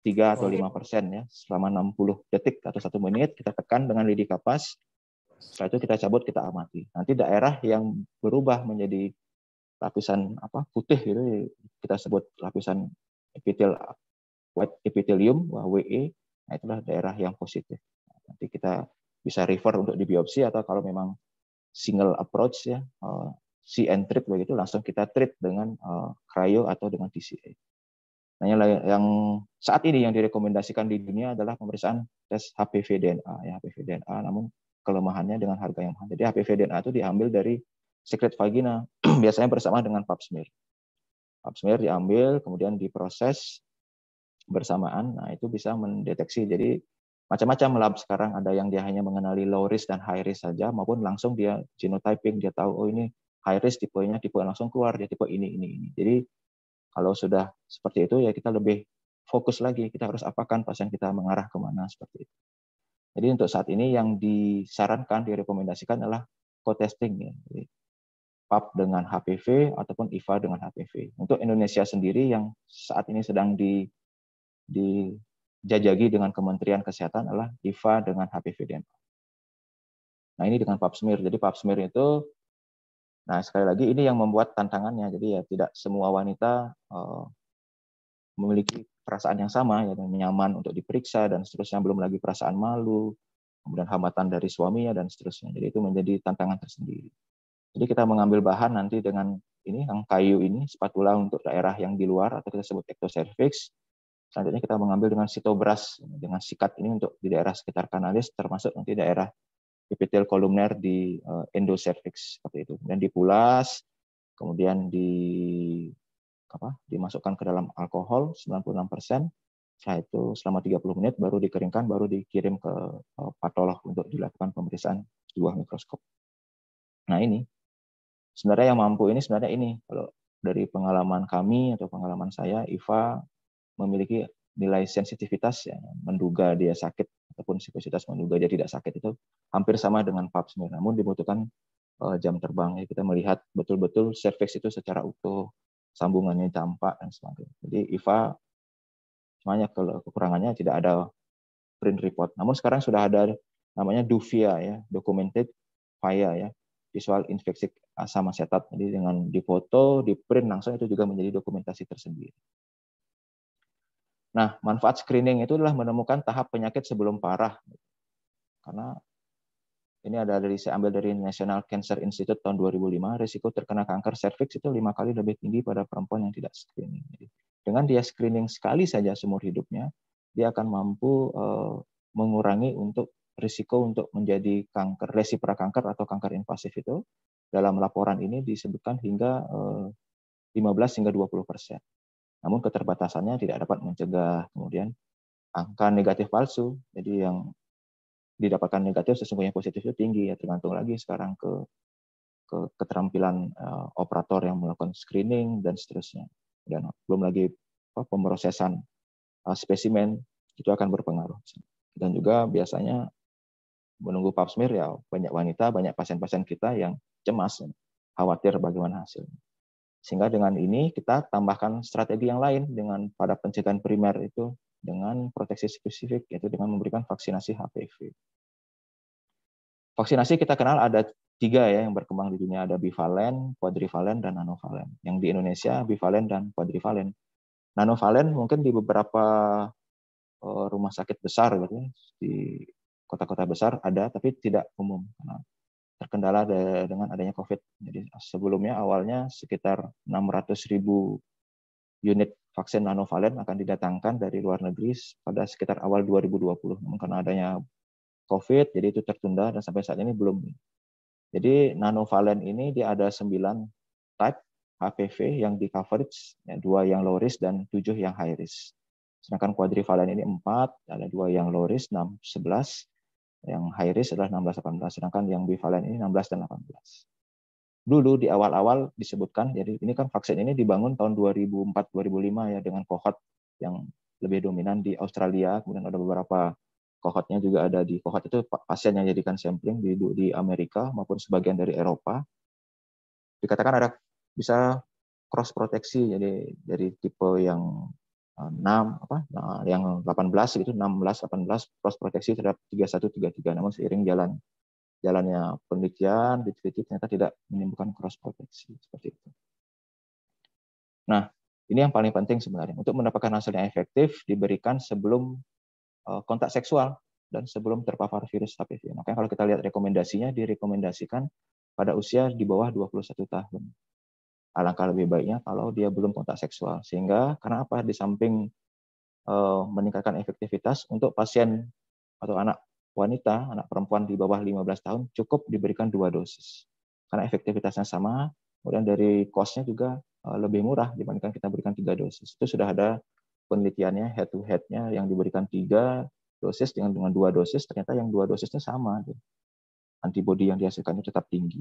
3 atau 5% ya. Selama 60 detik atau 1 menit kita tekan dengan lidi kapas. Setelah itu kita cabut, kita amati. Nanti daerah yang berubah menjadi lapisan putih gitu, kita sebut lapisan white epithelium, WE. Nah, itulah daerah yang positif. Nanti kita bisa refer untuk dibiopsi, atau kalau memang single approach ya, see and treat begitu, langsung kita treat dengan cryo atau dengan TCA. Nah, yang saat ini yang direkomendasikan di dunia adalah pemeriksaan tes HPV DNA ya, HPV DNA, namun kelemahannya dengan harga yang mahal. Jadi HPV DNA itu diambil dari sekret vagina, biasanya bersama dengan pap smear. Pap smear diambil, kemudian diproses bersamaan. Nah, itu bisa mendeteksi. Jadi macam-macam lab sekarang, ada yang dia hanya mengenali low risk dan high risk saja, maupun langsung dia genotyping, dia tahu oh ini high risk, tipenya tipe langsung keluar, dia tipe ini. Jadi kalau sudah seperti itu ya kita lebih fokus lagi, kita harus apakan pasien kita mengarah kemana seperti itu. Jadi untuk saat ini yang disarankan, direkomendasikan adalah co-testing ya. Jadi, PAP dengan HPV ataupun IVA dengan HPV. Untuk Indonesia sendiri yang saat ini sedang dijajagi dengan Kementerian Kesehatan adalah IVA dengan HPV DNA. Nah, ini dengan pap smear. Jadi pap smear itu, nah sekali lagi ini yang membuat tantangannya. Jadi ya tidak semua wanita memiliki perasaan yang sama, ya, nyaman untuk diperiksa dan seterusnya, belum lagi perasaan malu, kemudian hambatan dari suaminya dan seterusnya. Jadi itu menjadi tantangan tersendiri. Jadi kita mengambil bahan nanti dengan ini yang kayu ini, spatula untuk daerah yang di luar atau kita sebut ectocervix. Selanjutnya kita mengambil dengan sitobras, dengan sikat ini untuk di daerah sekitar kanalis, termasuk nanti daerah epitel kolumner di endocervix seperti itu. Dan dipulas, kemudian dimasukkan ke dalam alkohol 96%. Setelah itu selama 30 menit baru dikeringkan, baru dikirim ke patolog untuk dilakukan pemeriksaan di bawah mikroskop. Nah, ini sebenarnya yang mampu ini sebenarnya ini, kalau dari pengalaman kami atau pengalaman saya, IVA memiliki nilai sensitivitas ya, menduga dia sakit ataupun psikositas menduga dia tidak sakit itu hampir sama dengan pap smear, namun dibutuhkan jam terbang. Ya, kita melihat betul-betul cervix itu secara utuh, sambungannya tampak dan sebagainya. Jadi IVA semuanya kekurangannya tidak ada print report. Namun sekarang sudah ada namanya DUVIA ya, documented VIA ya, visual infeksi asam asetat. Jadi dengan difoto, di print langsung, itu juga menjadi dokumentasi tersendiri. Nah, manfaat screening itu adalah menemukan tahap penyakit sebelum parah. Karena ini saya ambil dari National Cancer Institute tahun 2005, risiko terkena kanker serviks itu 5 kali lebih tinggi pada perempuan yang tidak screening. Jadi, dengan dia screening sekali saja seumur hidupnya, dia akan mampu mengurangi risiko untuk menjadi kanker, lesi prakanker atau kanker invasif itu. Dalam laporan ini disebutkan hingga 15 hingga 20%. Namun keterbatasannya tidak dapat mencegah. Kemudian angka negatif palsu, jadi yang didapatkan negatif sesungguhnya positif itu tinggi ya, tergantung lagi sekarang ke keterampilan operator yang melakukan screening dan seterusnya. Dan belum lagi pemrosesan spesimen itu akan berpengaruh. Dan juga biasanya menunggu pap smear ya banyak wanita, banyak pasien-pasien kita yang cemas, khawatir bagaimana hasilnya. Sehingga dengan ini kita tambahkan strategi yang lain dengan pada pencegahan primer itu dengan proteksi spesifik, yaitu dengan memberikan vaksinasi HPV. Vaksinasi kita kenal ada 3 ya yang berkembang di dunia, ada bivalen, quadrivalen, dan nanovalen. Yang di Indonesia bivalen dan quadrivalen. Nanovalen mungkin di beberapa rumah sakit besar gitu, di kota-kota besar ada, tapi tidak umum. Nah, terkendala dengan adanya COVID. Jadi sebelumnya awalnya sekitar 600.000 unit vaksin nanovalen akan didatangkan dari luar negeri pada sekitar awal 2020. Namun karena adanya COVID, jadi itu tertunda dan sampai saat ini belum. Jadi nanovalen ini dia ada 9 type HPV yang di coverage, ya, 2 yang low risk dan 7 yang high risk. Sedangkan quadrivalen ini 4, ada 2 yang low risk, 6, 11, yang high risk adalah 16, 18, sedangkan yang bivalen ini 16 dan 18. Dulu di awal-awal disebutkan, jadi ini kan vaksin ini dibangun tahun 2004-2005 ya dengan cohort yang lebih dominan di Australia, kemudian ada beberapa cohortnya juga ada di cohort itu pasien yang jadikan sampling di Amerika maupun sebagian dari Eropa. Dikatakan ada bisa cross proteksi, jadi dari tipe yang 6 yang 18 gitu, 16 18 cross proteksi terhadap 31 33. Namun seiring jalannya penelitian diteliti ternyata tidak menimbulkan cross proteksi seperti itu. Nah, ini yang paling penting sebenarnya untuk mendapatkan hasil yang efektif diberikan sebelum kontak seksual dan sebelum terpapar virus HPV. Makanya kalau kita lihat rekomendasinya direkomendasikan pada usia di bawah 21 tahun. Alangkah lebih baiknya kalau dia belum kontak seksual. Sehingga karena apa? Di samping meningkatkan efektivitas untuk pasien atau anak wanita, anak perempuan di bawah 15 tahun cukup diberikan 2 dosis. Karena efektivitasnya sama, kemudian dari cost-nya juga lebih murah dibandingkan kita berikan 3 dosis. Itu sudah ada penelitiannya head to head-nya yang diberikan 3 dosis dengan 2 dosis, ternyata yang 2 dosisnya sama. Antibodi yang dihasilkannya tetap tinggi.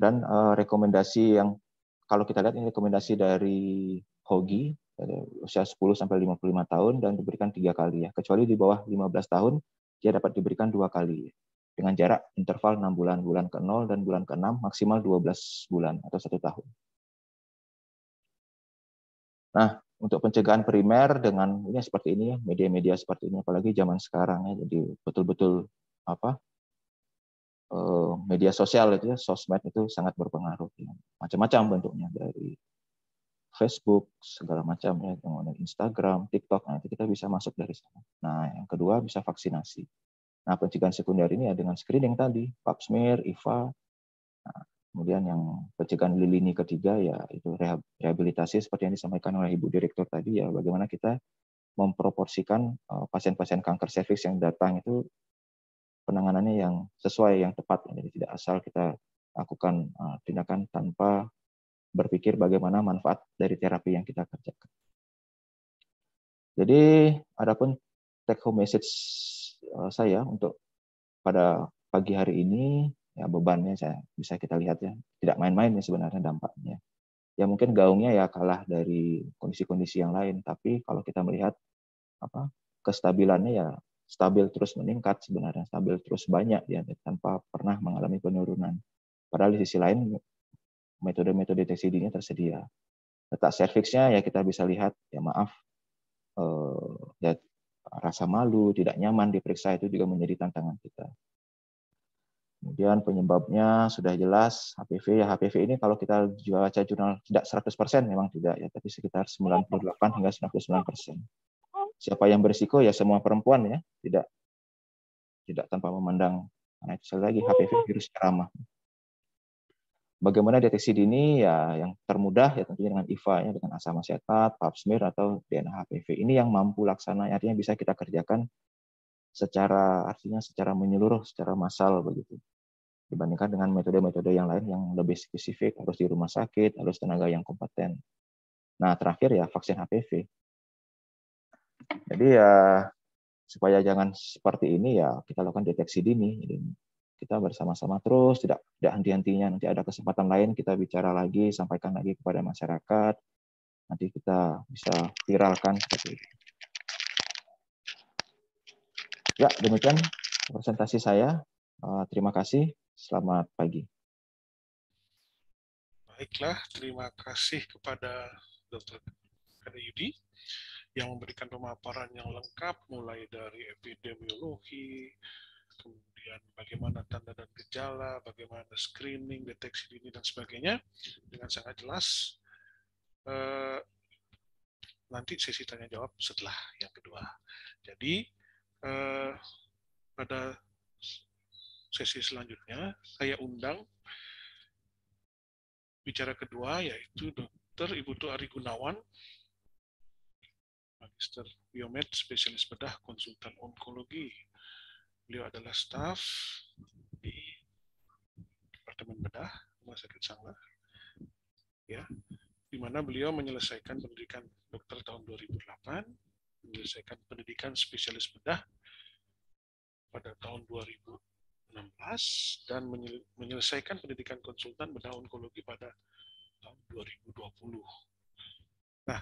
Dan rekomendasi yang kalau kita lihat ini rekomendasi dari HOGI dari usia 10 sampai 55 tahun dan diberikan 3 kali ya. Kecuali di bawah 15 tahun dia dapat diberikan 2 kali ya. Dengan jarak interval 6 bulan, bulan ke-0 dan bulan ke-6 maksimal 12 bulan atau 1 tahun. Nah, untuk pencegahan primer dengan ini seperti ini ya, media-media seperti ini apalagi zaman sekarang ya. Jadi betul-betul media sosial itu ya, sosmed itu sangat berpengaruh ya. Macam-macam bentuknya dari Facebook segala macam ya, kemudian Instagram, TikTok, nah itu kita bisa masuk dari sana. Nah, yang kedua bisa vaksinasi. Nah, pencegahan sekunder ini ya dengan screening tadi, pap smear, IVA. Nah, kemudian yang pencegahan lini ketiga ya itu rehabilitasi seperti yang disampaikan oleh Ibu Direktur tadi ya, bagaimana kita memproporsikan pasien-pasien kanker serviks yang datang itu penanganannya yang sesuai, yang tepat. Jadi tidak asal kita lakukan tindakan tanpa berpikir bagaimana manfaat dari terapi yang kita kerjakan. Jadi adapun take home message saya untuk pada pagi hari ini, ya bebannya bisa kita lihat ya, tidak main-main ya sebenarnya dampaknya. Ya mungkin gaungnya ya kalah dari kondisi-kondisi yang lain, tapi kalau kita melihat kestabilannya ya stabil terus meningkat sebenarnya, stabil terus banyak ya tanpa pernah mengalami penurunan. Padahal di sisi lain metode-metode deteksi dini tersedia. Letak serviksnya ya kita bisa lihat ya maaf ya rasa malu, tidak nyaman diperiksa itu juga menjadi tantangan kita. Kemudian penyebabnya sudah jelas HPV ya HPV ini kalau kita baca jurnal tidak 100% memang tidak ya tapi sekitar 98 hingga 99%. Siapa yang berisiko ya semua perempuan ya, tidak tanpa memandang. Nah, itu sekali lagi HPV virus ramah. Bagaimana deteksi dini ya yang termudah ya tentunya dengan IVA ya dengan asam asetat, pap smear atau DNA HPV. Ini yang mampu laksana artinya bisa kita kerjakan secara menyeluruh, secara massal begitu. Dibandingkan dengan metode-metode yang lain yang lebih spesifik harus di rumah sakit, harus tenaga yang kompeten. Nah, terakhir ya vaksin HPV. Jadi ya supaya jangan seperti ini ya kita lakukan deteksi dini. Jadi, kita bersama-sama terus, tidak henti-hentinya. Nanti ada kesempatan lain kita bicara lagi, sampaikan lagi kepada masyarakat. Nanti kita bisa viralkan seperti itu. Ya, demikian presentasi saya. Terima kasih. Selamat pagi. Baiklah, terima kasih kepada Dr. Kade Yudi yang memberikan pemaparan yang lengkap mulai dari epidemiologi, kemudian bagaimana tanda dan gejala, bagaimana screening, deteksi dini dan sebagainya dengan sangat jelas. Nanti sesi tanya jawab setelah yang kedua. Jadi pada sesi selanjutnya saya undang bicara kedua, yaitu Dr. Ibu Tu Ari Gunawan, Magister Biomed, spesialis bedah, konsultan onkologi. Beliau adalah staf di Departemen Bedah Rumah Sakit Sanglah, ya, di mana beliau menyelesaikan pendidikan dokter tahun 2008, menyelesaikan pendidikan spesialis bedah pada tahun 2016, dan menyelesaikan pendidikan konsultan bedah onkologi pada tahun 2020. Nah,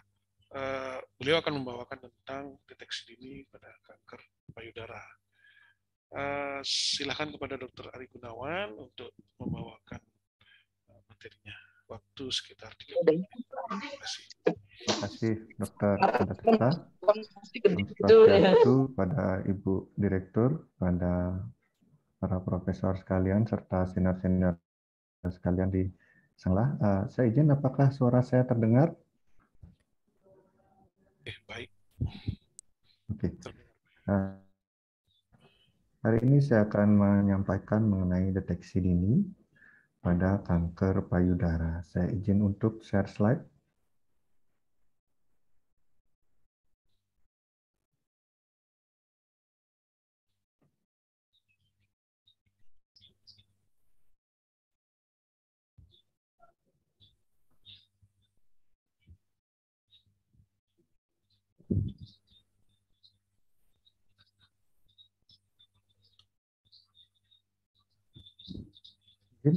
beliau akan membawakan tentang deteksi dini pada kanker payudara. Silakan kepada Dr. Ari Gunawan untuk membawakan materinya. Waktu sekitar 30 menit. Terima kasih. Terima kasih Dr. Antasita. Swastiastu pada Ibu Direktur, pada para profesor sekalian, serta senior-senior sekalian di Sanglah. Saya izin, apakah suara saya terdengar? Baik. Oke. Hari ini saya akan menyampaikan mengenai deteksi dini pada kanker payudara. Saya izin untuk share slide.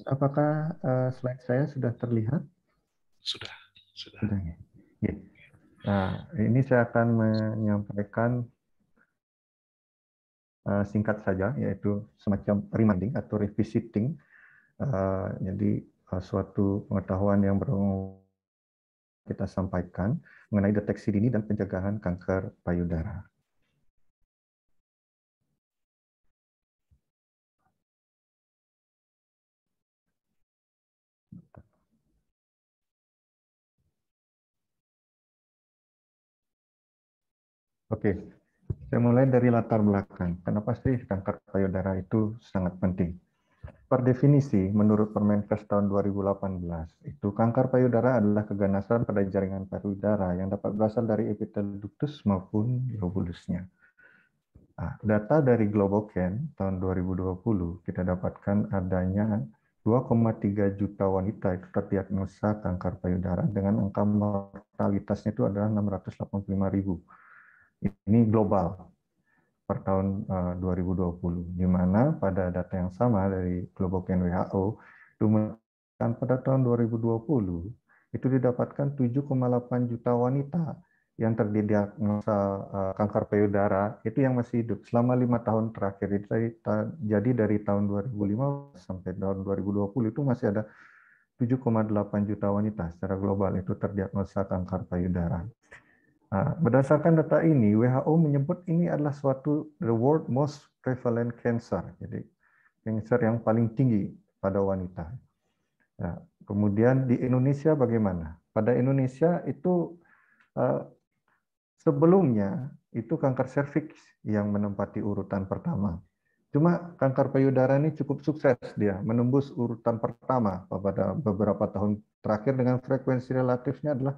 Apakah slide saya sudah terlihat? Sudah. Sudah ya. Nah, ini saya akan menyampaikan singkat saja, yaitu semacam reminding atau revisiting. Jadi suatu pengetahuan yang baru kita sampaikan mengenai deteksi dini dan pencegahan kanker payudara. Oke, saya mulai dari latar belakang. Kenapa sih kanker payudara itu sangat penting? Per definisi, menurut Permenkes tahun 2018, itu kanker payudara adalah keganasan pada jaringan payudara yang dapat berasal dari epitel ductus maupun lobulusnya. Nah, data dari Globocan tahun 2020, kita dapatkan adanya 2,3 juta wanita itu terdiagnosa kanker payudara dengan angka mortalitasnya itu adalah 685.000. Ini global per tahun 2020, di mana pada data yang sama dari Globocan WHO, itu menunjukkan pada tahun 2020 itu didapatkan 7,8 juta wanita yang terdiagnosa kanker payudara itu yang masih hidup selama 5 tahun terakhir. Jadi dari tahun 2005 sampai tahun 2020 itu masih ada 7,8 juta wanita secara global itu terdiagnosa kanker payudara. Nah, berdasarkan data ini, WHO menyebut ini adalah suatu the world most prevalent cancer, jadi kanker yang paling tinggi pada wanita. Nah, kemudian di Indonesia bagaimana? Pada Indonesia itu sebelumnya itu kanker serviks yang menempati urutan pertama. Cuma kanker payudara ini cukup sukses dia menembus urutan pertama pada beberapa tahun terakhir dengan frekuensi relatifnya adalah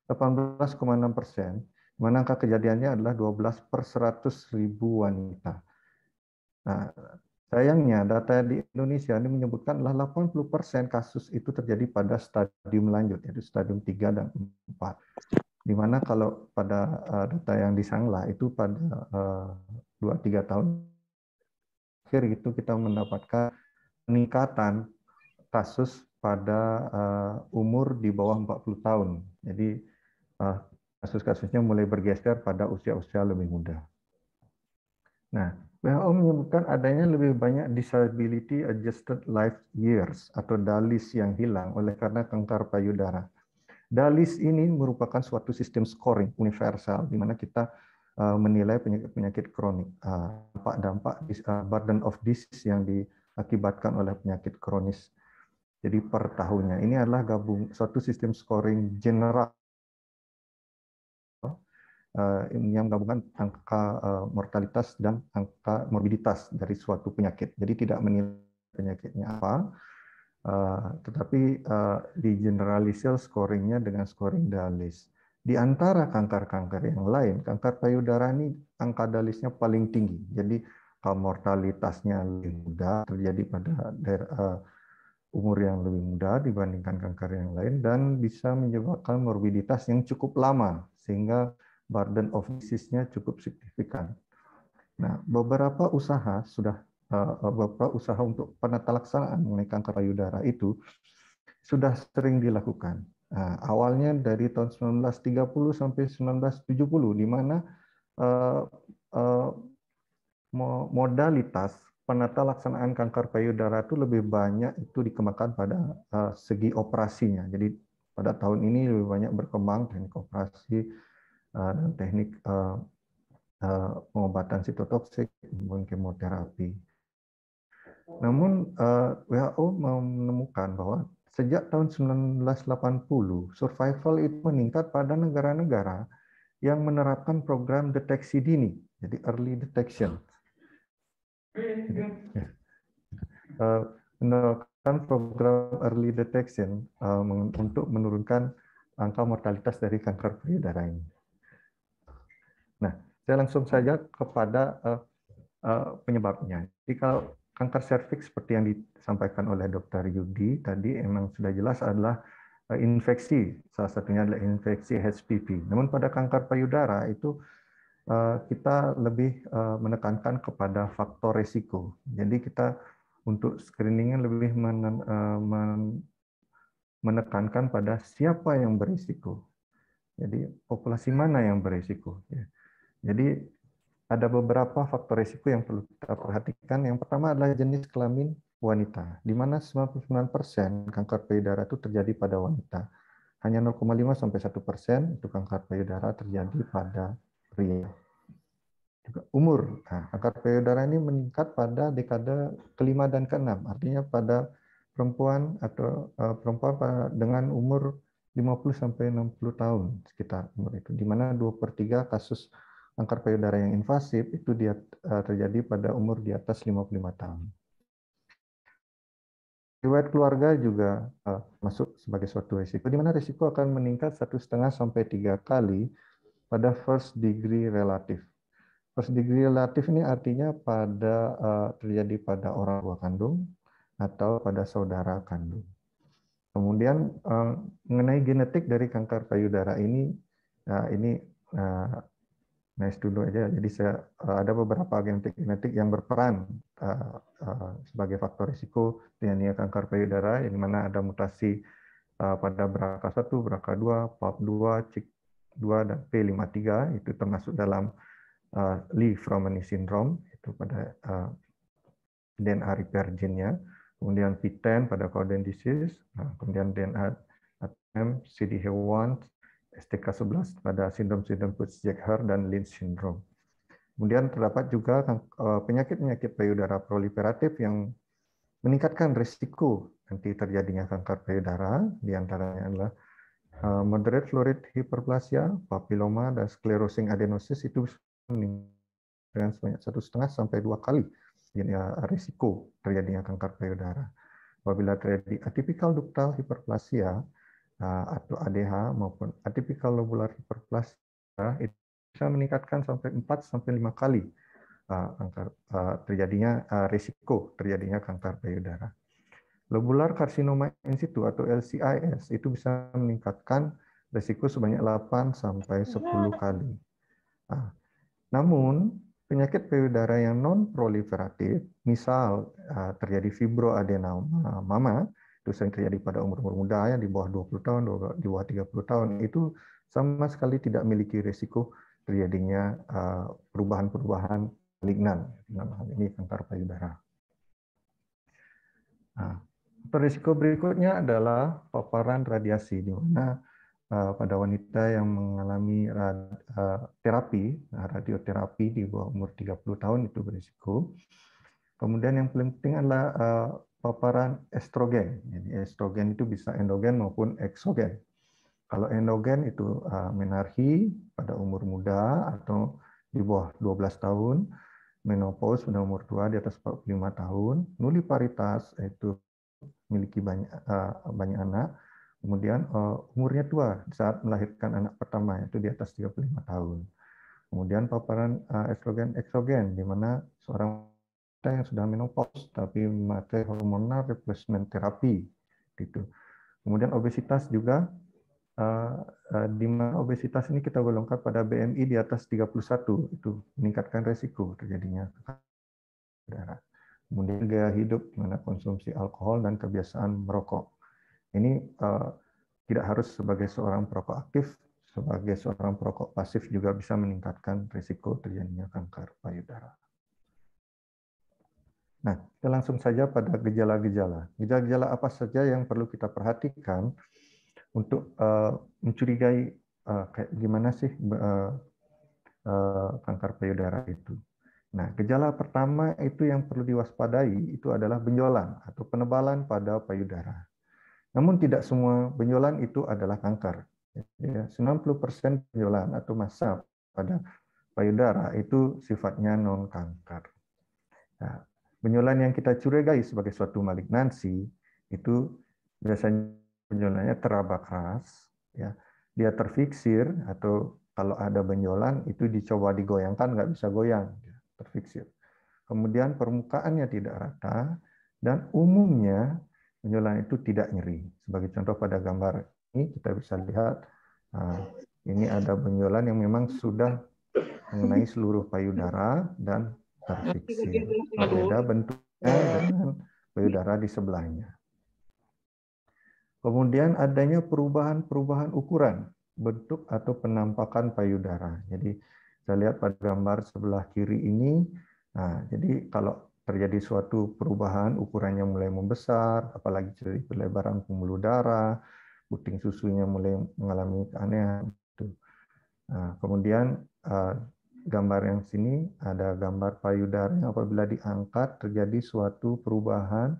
18,6%, mana angka kejadiannya adalah 12 per 100.000 wanita. Nah, sayangnya data di Indonesia ini menyebutkan adalah 80% kasus itu terjadi pada stadium lanjut, yaitu stadium 3 dan 4. Di mana kalau pada data yang di Sanglah itu pada 2-3 tahun akhir itu kita mendapatkan peningkatan kasus pada umur di bawah 40 tahun. Jadi kasus-kasusnya mulai bergeser pada usia-usia lebih muda. Nah, WHO menyebutkan adanya lebih banyak disability adjusted life years atau DALYS yang hilang oleh karena kanker payudara. DALYS ini merupakan suatu sistem scoring universal di mana kita menilai penyakit-penyakit kronik, dampak burden of disease yang diakibatkan oleh penyakit kronis. Jadi per tahunnya ini adalah suatu sistem scoring general yang menggabungkan angka mortalitas dan angka morbiditas dari suatu penyakit. Jadi tidak menilai penyakitnya apa, tetapi digeneralisir scoringnya dengan scoring DALYS. Di antara kanker-kanker yang lain, kanker payudara ini angka DALYS-nya paling tinggi. Jadi mortalitasnya lebih mudah terjadi pada umur yang lebih muda dibandingkan kanker yang lain dan bisa menyebabkan morbiditas yang cukup lama sehingga burden of disease-nya cukup signifikan. Nah, beberapa usaha untuk penata laksanaan mengenai kanker payudara itu sudah sering dilakukan. Nah, awalnya dari tahun 1930 sampai 1970 di mana modalitas penata laksanaan kanker payudara itu lebih banyak itu dikembangkan pada segi operasinya. Jadi pada tahun ini lebih banyak berkembang teknik operasi dan teknik pengobatan sitotoksik maupun kemoterapi. Namun WHO menemukan bahwa sejak tahun 1980 survival itu meningkat pada negara-negara yang menerapkan program deteksi dini, jadi early detection. Menerapkan program early detection untuk menurunkan angka mortalitas dari kanker payudara ini. Nah, saya langsung saja kepada penyebabnya. Jadi kalau kanker serviks seperti yang disampaikan oleh Dr. Yudi tadi emang sudah jelas adalah infeksi, salah satunya adalah infeksi HPV. Namun pada kanker payudara itu kita lebih menekankan kepada faktor resiko. Jadi kita untuk screeningnya lebih menekankan pada siapa yang berisiko. Jadi populasi mana yang berisiko. Jadi ada beberapa faktor risiko yang perlu kita perhatikan. Yang pertama adalah jenis kelamin wanita, di mana 99% kanker payudara itu terjadi pada wanita. Hanya 0,5 sampai 1% itu kanker payudara terjadi pada pria. Juga umur. Nah, kanker payudara ini meningkat pada dekade kelima dan keenam. Artinya pada perempuan atau perempuan dengan umur 50 sampai 60 tahun sekitar umur itu, di mana 2/3 kasus kanker payudara yang invasif itu terjadi pada umur di atas 55 tahun. Riwayat keluarga juga masuk sebagai suatu risiko, di mana risiko akan meningkat 1,5 sampai 3 kali pada first degree relative. First degree relative ini artinya terjadi pada orang tua kandung atau pada saudara kandung. Kemudian mengenai genetik dari kanker payudara ini nice dulu aja. Jadi ada beberapa genetik yang berperan sebagai faktor risiko terjadinya kanker payudara, yang mana ada mutasi pada BRCA1, BRCA2, PALB2, CIK2 dan P53 itu termasuk dalam Lee-Fraumeni syndrome itu pada DNA repair gene-nya. Kemudian PTEN pada Cowden disease, kemudian DNA ATM, CDH1, STK11 pada sindrom-sindrom Peutz-Jeghers dan Lynch syndrome. Kemudian terdapat juga penyakit-penyakit payudara proliferatif yang meningkatkan risiko nanti terjadinya kanker payudara, di antaranya adalah moderate fluid hyperplasia, papilloma, dan sclerosing adenosis itu dengan sebanyak 1,5 sampai 2 kali risiko terjadinya kanker payudara. Apabila terjadi atypical ductal hyperplasia atau ADH maupun atypical lobular hyperplasia itu bisa meningkatkan sampai 4 sampai 5 kali terjadinya risiko terjadinya kanker payudara. Lobular carcinoma in situ atau LCIS itu bisa meningkatkan risiko sebanyak 8 sampai 10 kali. Namun penyakit payudara yang non-proliferatif, misal terjadi fibroadenoma mama, itu sering terjadi pada umur-umur muda ya, di bawah 20 tahun, di bawah 30 tahun, itu sama sekali tidak memiliki risiko terjadinya perubahan-perubahan malignan, dalam hal ini kanker payudara. Nah, risiko berikutnya adalah paparan radiasi, di mana pada wanita yang mengalami terapi, radioterapi di bawah umur 30 tahun itu berisiko. Kemudian yang paling penting adalah paparan estrogen. Jadi estrogen itu bisa endogen maupun eksogen. Kalau endogen itu menarche pada umur muda atau di bawah 12 tahun, menopause pada umur tua di atas 45 tahun, nuliparitas itu memiliki banyak anak, kemudian umurnya tua saat melahirkan anak pertama itu di atas 35 tahun. Kemudian paparan estrogen eksogen, di mana seorang wanita yang sudah menopause tapi memakai hormonal replacement therapy gitu. Kemudian obesitas juga, di mana obesitas ini kita golongkan pada BMI di atas 31, itu meningkatkan resiko terjadinya darah. Kemudian gaya hidup, di mana konsumsi alkohol dan kebiasaan merokok. Ini tidak harus sebagai seorang perokok aktif, sebagai seorang perokok pasif juga bisa meningkatkan risiko terjadinya kanker payudara. Nah, kita langsung saja pada gejala-gejala. Gejala-gejala apa saja yang perlu kita perhatikan untuk mencurigai kayak gimana sih kanker payudara itu. Nah, gejala pertama itu yang perlu diwaspadai itu adalah benjolan atau penebalan pada payudara. Namun tidak semua benjolan itu adalah kanker. 90% benjolan atau massa pada payudara itu sifatnya non-kanker. Nah, benjolan yang kita curigai sebagai suatu malignansi itu biasanya benjolannya teraba keras, ya, dia terfiksir, atau kalau ada benjolan itu dicoba digoyangkan nggak bisa goyang, terfiksir. Kemudian permukaannya tidak rata dan umumnya benjolan itu tidak nyeri. Sebagai contoh pada gambar ini kita bisa lihat ini ada benjolan yang memang sudah mengenai seluruh payudara dan terfiksir. Berbeda bentuknya dengan payudara di sebelahnya. Kemudian adanya perubahan-perubahan ukuran, bentuk atau penampakan payudara. Jadi saya lihat pada gambar sebelah kiri ini, nah, jadi kalau terjadi suatu perubahan, ukurannya mulai membesar, apalagi dari pelebaran pembuluh darah, puting susunya mulai mengalami keanehan. Nah, kemudian gambar yang sini ada gambar payudara yang apabila diangkat terjadi suatu perubahan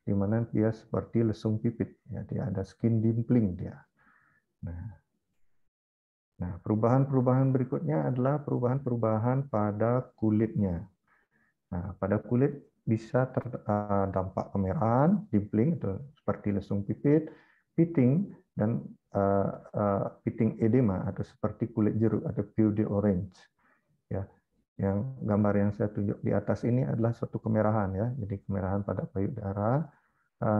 di mana dia seperti lesung pipit, ya, dia ada skin dimpling dia. Nah, perubahan-perubahan berikutnya adalah perubahan-perubahan pada kulitnya. Nah, pada kulit bisa terdampak kemerahan, dimpling itu seperti lesung pipit, pitting, dan pitting edema atau seperti kulit jeruk atau pude orange. Ya, yang gambar yang saya tunjuk di atas ini adalah suatu kemerahan, ya. Jadi kemerahan pada payudara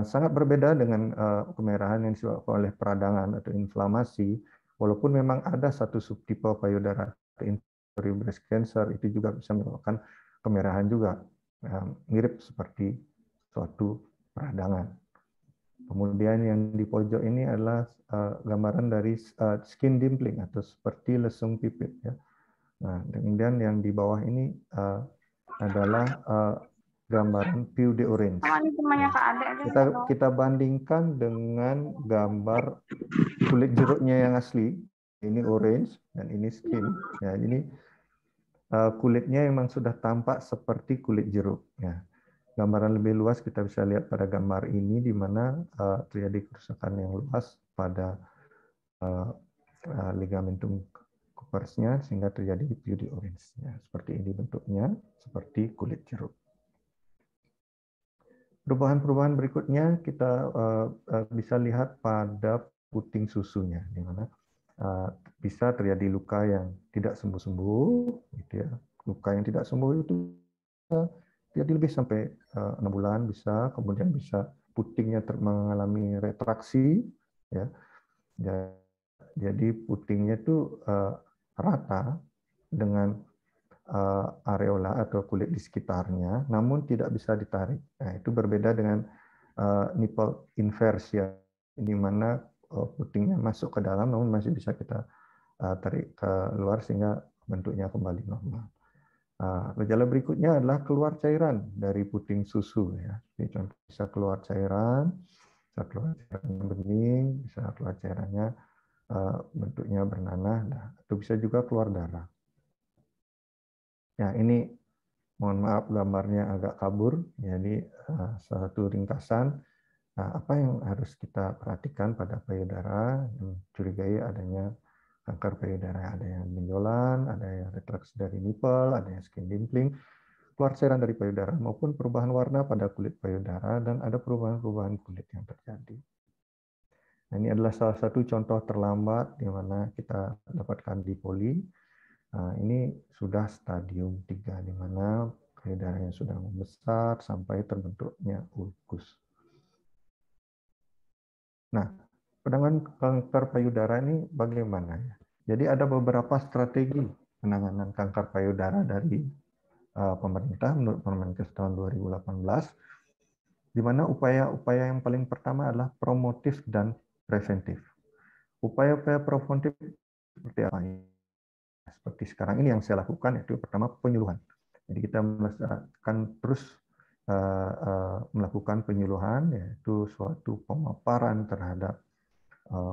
sangat berbeda dengan kemerahan yang disebabkan oleh peradangan atau inflamasi. Walaupun memang ada satu subtipe payudara inferior breast cancer itu juga bisa menyebabkan kemerahan juga, mirip seperti suatu peradangan. Kemudian yang di pojok ini adalah gambaran dari skin dimpling atau seperti lesung pipit, ya. Nah, kemudian yang di bawah ini adalah gambaran pude orange. Kita bandingkan dengan gambar kulit jeruknya yang asli. Ini orange dan ini skin. Ya, ini kulitnya memang sudah tampak seperti kulit jeruk. Ya. Gambaran lebih luas kita bisa lihat pada gambar ini, di mana terjadi kerusakan yang luas pada ligamentum Kuppersnya sehingga terjadi pude orange. Ya, seperti ini bentuknya, seperti kulit jeruk. Perubahan-perubahan berikutnya kita bisa lihat pada puting susunya, di mana bisa terjadi luka yang tidak sembuh-sembuh, gitu ya. Luka yang tidak sembuh itu jadi lebih sampai 6 bulan bisa, kemudian bisa putingnya mengalami retraksi, ya. Jadi putingnya itu rata dengan areola atau kulit di sekitarnya, namun tidak bisa ditarik. Nah, itu berbeda dengan nipple inversion, di mana putingnya masuk ke dalam, namun masih bisa kita tarik ke luar sehingga bentuknya kembali normal. Gejala berikutnya adalah keluar cairan dari puting susu. Ya. Ini contoh bisa keluar cairan bening, bisa keluar cairannya bentuknya bernanah, atau bisa juga keluar darah. Ya, ini mohon maaf gambarnya agak kabur. Jadi satu ringkasan apa yang harus kita perhatikan pada payudara yang curigai adanya kanker payudara. Ada yang benjolan, ada yang retraksi dari nipple, ada yang skin dimpling, keluar cairan dari payudara, maupun perubahan warna pada kulit payudara, dan ada perubahan-perubahan kulit yang terjadi. Nah, ini adalah salah satu contoh terlambat di mana kita dapatkan di poli. Ini sudah stadium 3, di mana payudaranya sudah membesar sampai terbentuknya ulkus. Nah, penanganan kanker payudara ini bagaimana ya? Jadi ada beberapa strategi penanganan kanker payudara dari pemerintah menurut Permenkes tahun 2018, di mana upaya-upaya yang paling pertama adalah promotif dan preventif. Upaya-upaya preventif seperti apa? Seperti sekarang ini yang saya lakukan, yaitu pertama penyuluhan. Jadi kita akan terus melakukan penyuluhan, yaitu suatu pemaparan terhadap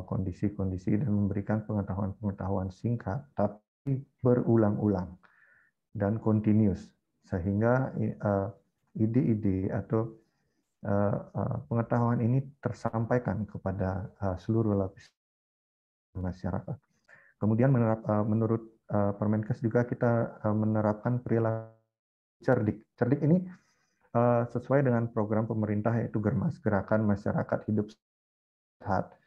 kondisi-kondisi dan memberikan pengetahuan-pengetahuan singkat tapi berulang-ulang dan continuous, sehingga ide-ide atau pengetahuan ini tersampaikan kepada seluruh lapisan masyarakat. Kemudian menurut Permenkes juga kita menerapkan perilaku cerdik. Cerdik ini sesuai dengan program pemerintah, yaitu GERMAS, Gerakan Masyarakat Hidup Sehat.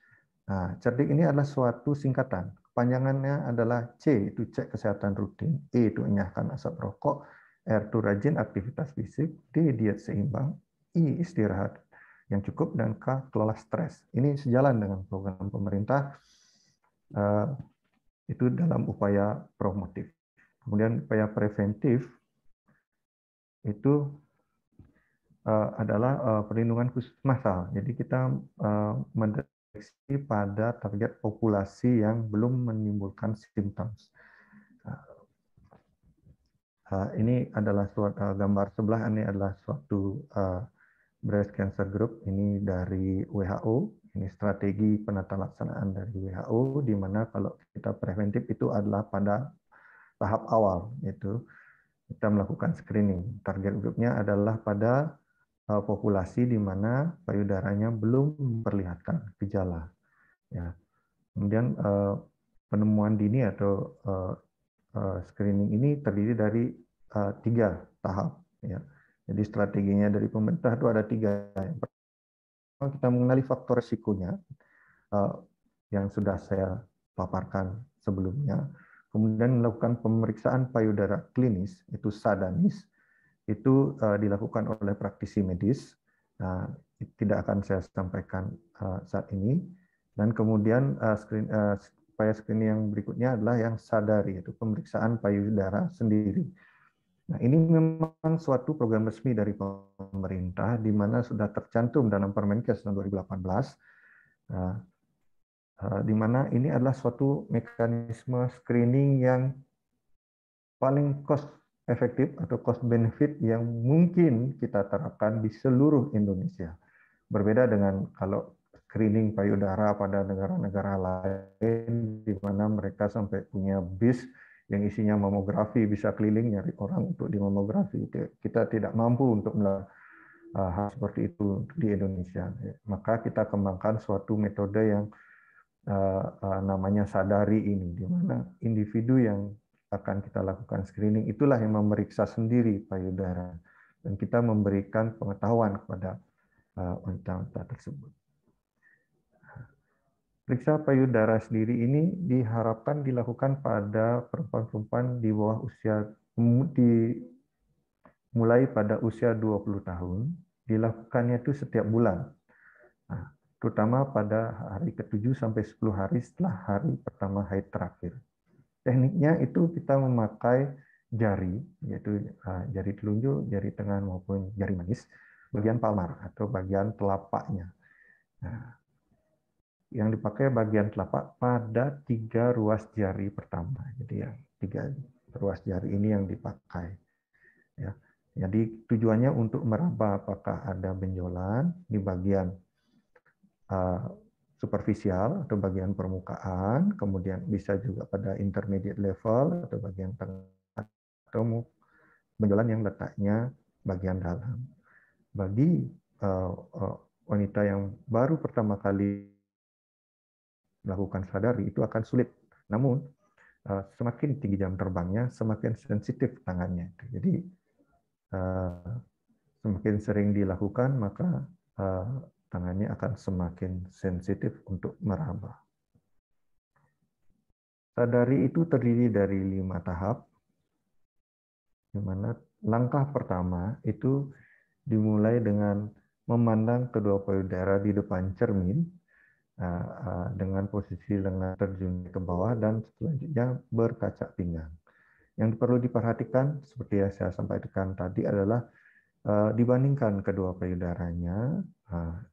Nah, cerdik ini adalah suatu singkatan. Kepanjangannya adalah C, itu cek kesehatan rutin, E itu enyahkan asap rokok, R itu rajin aktivitas fisik, D diet seimbang, I istirahat yang cukup, dan K kelola stres. Ini sejalan dengan program pemerintah itu dalam upaya promotif. Kemudian upaya preventif itu adalah perlindungan khusus massal. Jadi kita mendeteksi pada target populasi yang belum menimbulkan simptom. Ini adalah suatu gambar sebelah, ini adalah suatu breast cancer group, ini dari WHO. Ini strategi penata laksanaan dari WHO, di mana kalau kita preventif itu adalah pada tahap awal, yaitu kita melakukan screening. Target grupnya adalah pada populasi di mana payudaranya belum memperlihatkan gejala. Ya. Kemudian penemuan dini atau screening ini terdiri dari 3 tahap. Ya. Jadi strateginya dari pemerintah itu ada 3. Yang pertama, kita mengenali faktor risikonya yang sudah saya paparkan sebelumnya. Kemudian melakukan pemeriksaan payudara klinis, itu sadanis, itu dilakukan oleh praktisi medis. Nah, tidak akan saya sampaikan saat ini. Dan kemudian upaya screening yang berikutnya adalah yang sadari, yaitu pemeriksaan payudara sendiri. Nah, ini memang suatu program resmi dari pemerintah, di mana sudah tercantum dalam Permenkes tahun 2018, di mana ini adalah suatu mekanisme screening yang paling cost efektif atau cost benefit yang mungkin kita terapkan di seluruh Indonesia. Berbeda dengan kalau screening payudara pada negara-negara lain, di mana mereka sampai punya bis yang isinya mamografi, bisa keliling nyari orang untuk di mamografi. Kita tidak mampu untuk melakukan hal seperti itu di Indonesia. Maka kita kembangkan suatu metode yang namanya sadari ini, di mana individu yang akan kita lakukan screening itulah yang memeriksa sendiri payudara, dan kita memberikan pengetahuan kepada wanita-wanita tersebut. Periksa payudara sendiri ini diharapkan dilakukan pada perempuan-perempuan di bawah usia, mulai pada usia 20 tahun, dilakukannya itu setiap bulan. Nah, terutama pada hari ke-7 sampai 10 hari setelah hari pertama haid terakhir. Tekniknya itu kita memakai jari, yaitu jari telunjuk, jari tengah maupun jari manis, bagian palmar atau bagian telapaknya. Nah, yang dipakai bagian telapak pada 3 ruas jari pertama. Jadi yang 3 ruas jari ini yang dipakai. Ya. Jadi tujuannya untuk meraba apakah ada benjolan di bagian superficial atau bagian permukaan, kemudian bisa juga pada intermediate level atau bagian tengah, atau benjolan yang letaknya bagian dalam. Bagi wanita yang baru pertama kali melakukan sadari itu akan sulit. Namun semakin tinggi jam terbangnya, semakin sensitif tangannya. Jadi semakin sering dilakukan, maka tangannya akan semakin sensitif untuk meraba. Sadari itu terdiri dari 5 tahap, di mana langkah pertama itu dimulai dengan memandang kedua payudara di depan cermin, dengan posisi lengan terjun ke bawah dan selanjutnya berkaca pinggang. Yang perlu diperhatikan seperti yang saya sampaikan tadi adalah dibandingkan kedua payudaranya,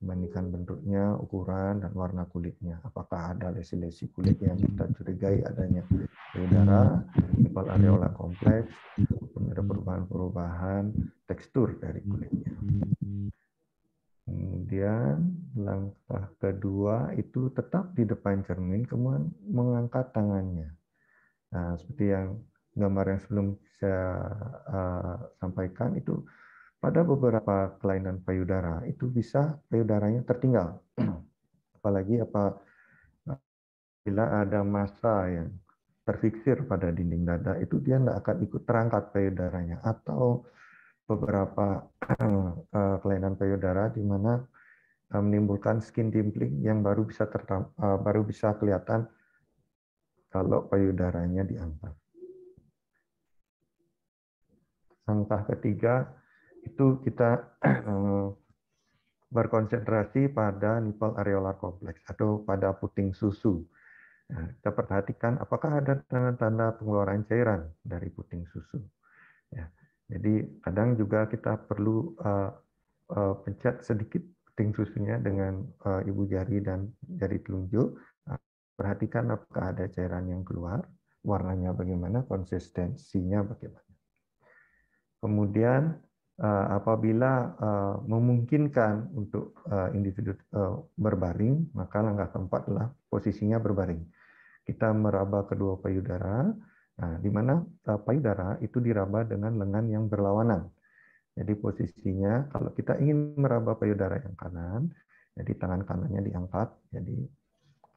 dibandingkan bentuknya, ukuran, dan warna kulitnya. Apakah ada lesi-lesi kulit yang kita curigai adanya payudara, nipple areola kompleks, ada perubahan-perubahan tekstur dari kulitnya. Kemudian langkah kedua itu tetap di depan cermin, kemudian mengangkat tangannya. Nah, seperti yang gambar yang sebelum saya sampaikan itu, pada beberapa kelainan payudara itu bisa payudaranya tertinggal. Apalagi bila ada massa yang terfiksir pada dinding dada, itu dia tidak akan ikut terangkat payudaranya. Atau beberapa kelainan payudara di mana menimbulkan skin dimpling yang baru bisa kelihatan kalau payudaranya diangkat. Langkah ketiga itu kita berkonsentrasi pada nipple areolar kompleks atau pada puting susu. Nah, kita perhatikan apakah ada tanda-tanda pengeluaran cairan dari puting susu. Ya. Jadi kadang juga kita perlu pencet sedikit puting susunya dengan ibu jari dan jari telunjuk. Perhatikan apakah ada cairan yang keluar, warnanya bagaimana, konsistensinya bagaimana. Kemudian apabila memungkinkan untuk individu berbaring, maka langkah keempat adalah posisinya berbaring. Kita meraba kedua payudara, di mana payudara itu diraba dengan lengan yang berlawanan. Jadi posisinya kalau kita ingin meraba payudara yang kanan, jadi tangan kanannya diangkat, jadi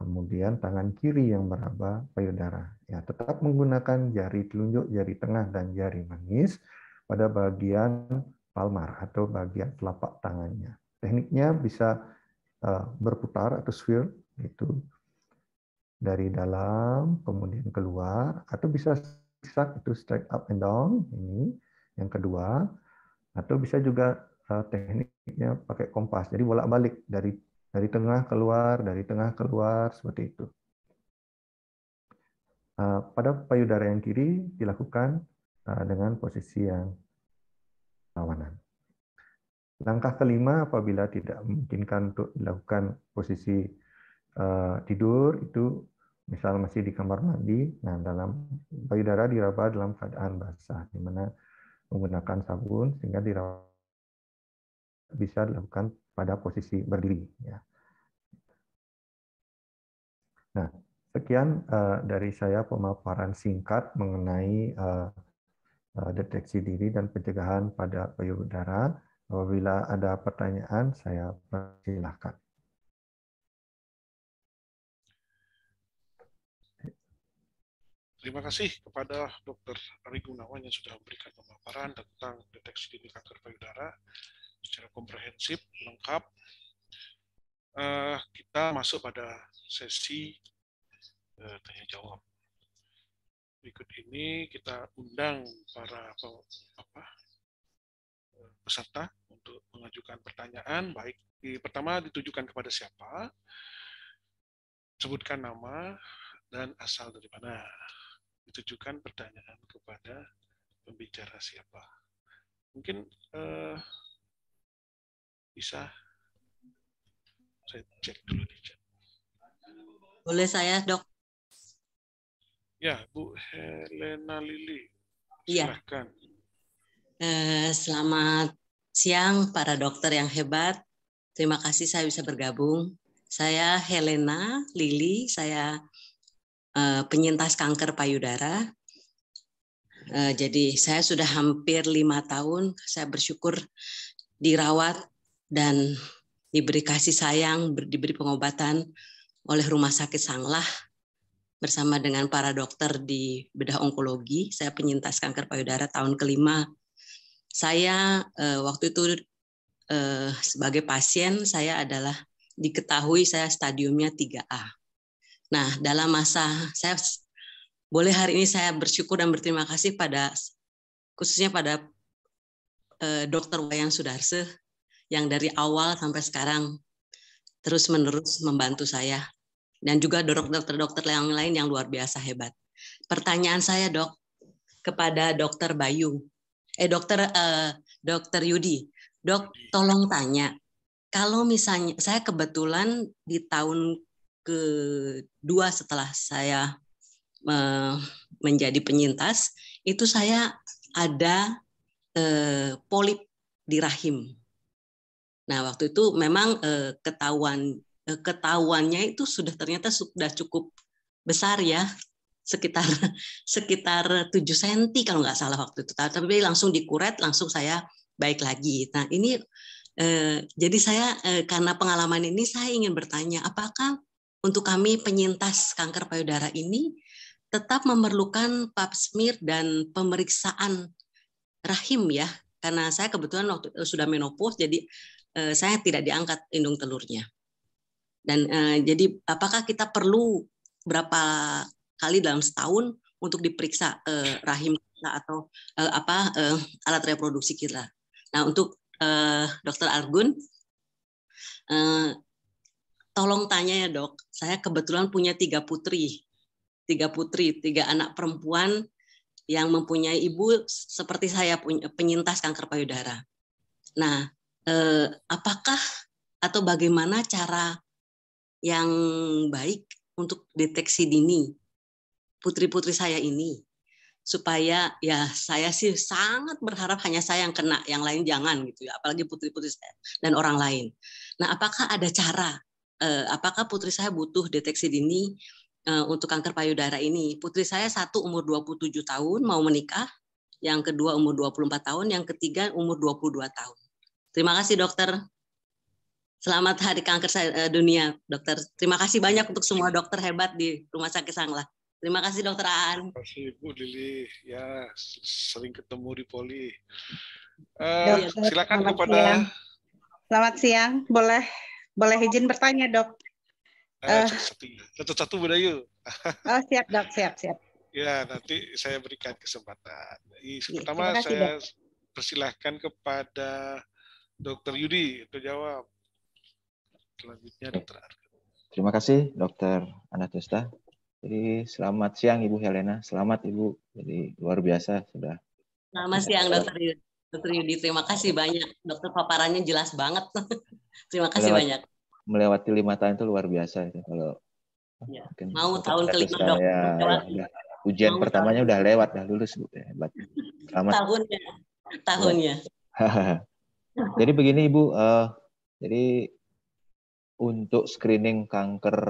kemudian tangan kiri yang meraba payudara. Ya, tetap menggunakan jari telunjuk, jari tengah, dan jari manis pada bagian palmar atau bagian telapak tangannya. Tekniknya bisa berputar atau swirl, itu dari dalam kemudian keluar, atau bisa zigzag, itu straight up and down, ini yang kedua, atau bisa juga tekniknya pakai kompas, jadi bolak-balik dari tengah keluar, dari tengah keluar, seperti itu. Pada payudara yang kiri dilakukan dengan posisi yang lawanan. Langkah kelima, apabila tidak memungkinkan untuk dilakukan posisi tidur, itu misal masih di kamar mandi, nah dalam payudara diraba dalam keadaan basah, di mana menggunakan sabun sehingga diraba bisa dilakukan pada posisi berdiri. Ya. Nah, sekian dari saya pemaparan singkat mengenai deteksi diri dan pencegahan pada payudara. Apabila ada pertanyaan, saya persilahkan. Terima kasih kepada Dr. Ari Gunawan yang sudah memberikan pemaparan tentang deteksi dini kanker payudara secara komprehensif, lengkap. Kita masuk pada sesi tanya jawab. Berikut ini kita undang para peserta untuk mengajukan pertanyaan, baik pertama ditujukan kepada siapa, sebutkan nama dan asal dari mana. Ditujukan pertanyaan kepada pembicara siapa? Mungkin bisa saya cek dulu di chat. Boleh saya, Dok? Ya, Bu Helena Lili, Iya. silakan. Selamat siang para dokter yang hebat. Terima kasih saya bisa bergabung. Saya Helena Lili, saya penyintas kanker payudara. Jadi saya sudah hampir 5 tahun, saya bersyukur dirawat dan diberi kasih sayang, diberi pengobatan oleh Rumah Sakit Sanglah bersama dengan para dokter di bedah onkologi. Saya penyintas kanker payudara tahun kelima. Saya waktu itu sebagai pasien, saya adalah diketahui saya stadiumnya 3A. Nah, dalam masa saya boleh hari ini saya bersyukur dan berterima kasih khususnya pada Dr. Wayan Sudarse yang dari awal sampai sekarang terus-menerus membantu saya, dan juga dokter-dokter yang lain yang luar biasa hebat. Pertanyaan saya, Dok, kepada Dr. Bayu, Dr. Yudi, Dok, tolong tanya, kalau misalnya saya kebetulan di tahun kedua setelah saya menjadi penyintas, itu saya ada polip di rahim. Nah, waktu itu memang ketahuannya itu ternyata sudah cukup besar ya, sekitar 7 cm kalau nggak salah waktu itu. Tapi langsung dikuret, langsung saya baik lagi. Nah, ini jadi saya karena pengalaman ini saya ingin bertanya, apakah untuk kami penyintas kanker payudara ini tetap memerlukan pap smear dan pemeriksaan rahim ya? Karena saya kebetulan waktu sudah menopause, jadi saya tidak diangkat indung telurnya. Dan jadi apakah kita perlu berapa kali dalam setahun untuk diperiksa rahim kita atau alat reproduksi kita? Nah, untuk Dr. Argun, tolong tanya ya, Dok. Saya kebetulan punya 3 putri, 3 anak perempuan yang mempunyai ibu seperti saya, penyintas kanker payudara. Nah, apakah atau bagaimana cara yang baik untuk deteksi dini putri-putri saya ini, supaya ya saya sih sangat berharap hanya saya yang kena, yang lain jangan gitu ya, apalagi putri-putri saya dan orang lain. Nah, apakah ada cara, apakah putri saya butuh deteksi dini untuk kanker payudara ini? Putri saya satu umur 27 tahun mau menikah, yang kedua umur 24 tahun, yang ketiga umur 22 tahun. Terima kasih, Dokter. Selamat Hari Kanker Dunia, Dokter. Terima kasih banyak untuk semua dokter hebat di Rumah Sakit Sanglah. Terima kasih, Dokter Aan. Terima kasih, Bu Lili. Ya, sering ketemu di Poli. Silakan kepada. Selamat siang. Boleh izin bertanya, Dok? Satu-satu Budayu. Oh, siap, Dok. Siap. Ya, nanti saya berikan kesempatan. Terima Pertama kasih, saya Dok. persilahkan kepada Dr. Yudi untuk jawab. Selanjutnya Dr. Argun. Terima kasih Dr. Anatusta. Jadi selamat siang Ibu Helena. Selamat Ibu. Jadi luar biasa sudah. Selamat siang Dr. Yudi. Terima kasih banyak. Dokter paparannya jelas banget. Terima kasih banyak. Melewati 5 tahun itu luar biasa itu kalau ya, mau tahun kelima, Dok. Ya, ujian pertamanya udah lewat, dah lulus Bu. Hebat. Selamat. Tahunnya. Jadi begini Ibu, jadi untuk screening kanker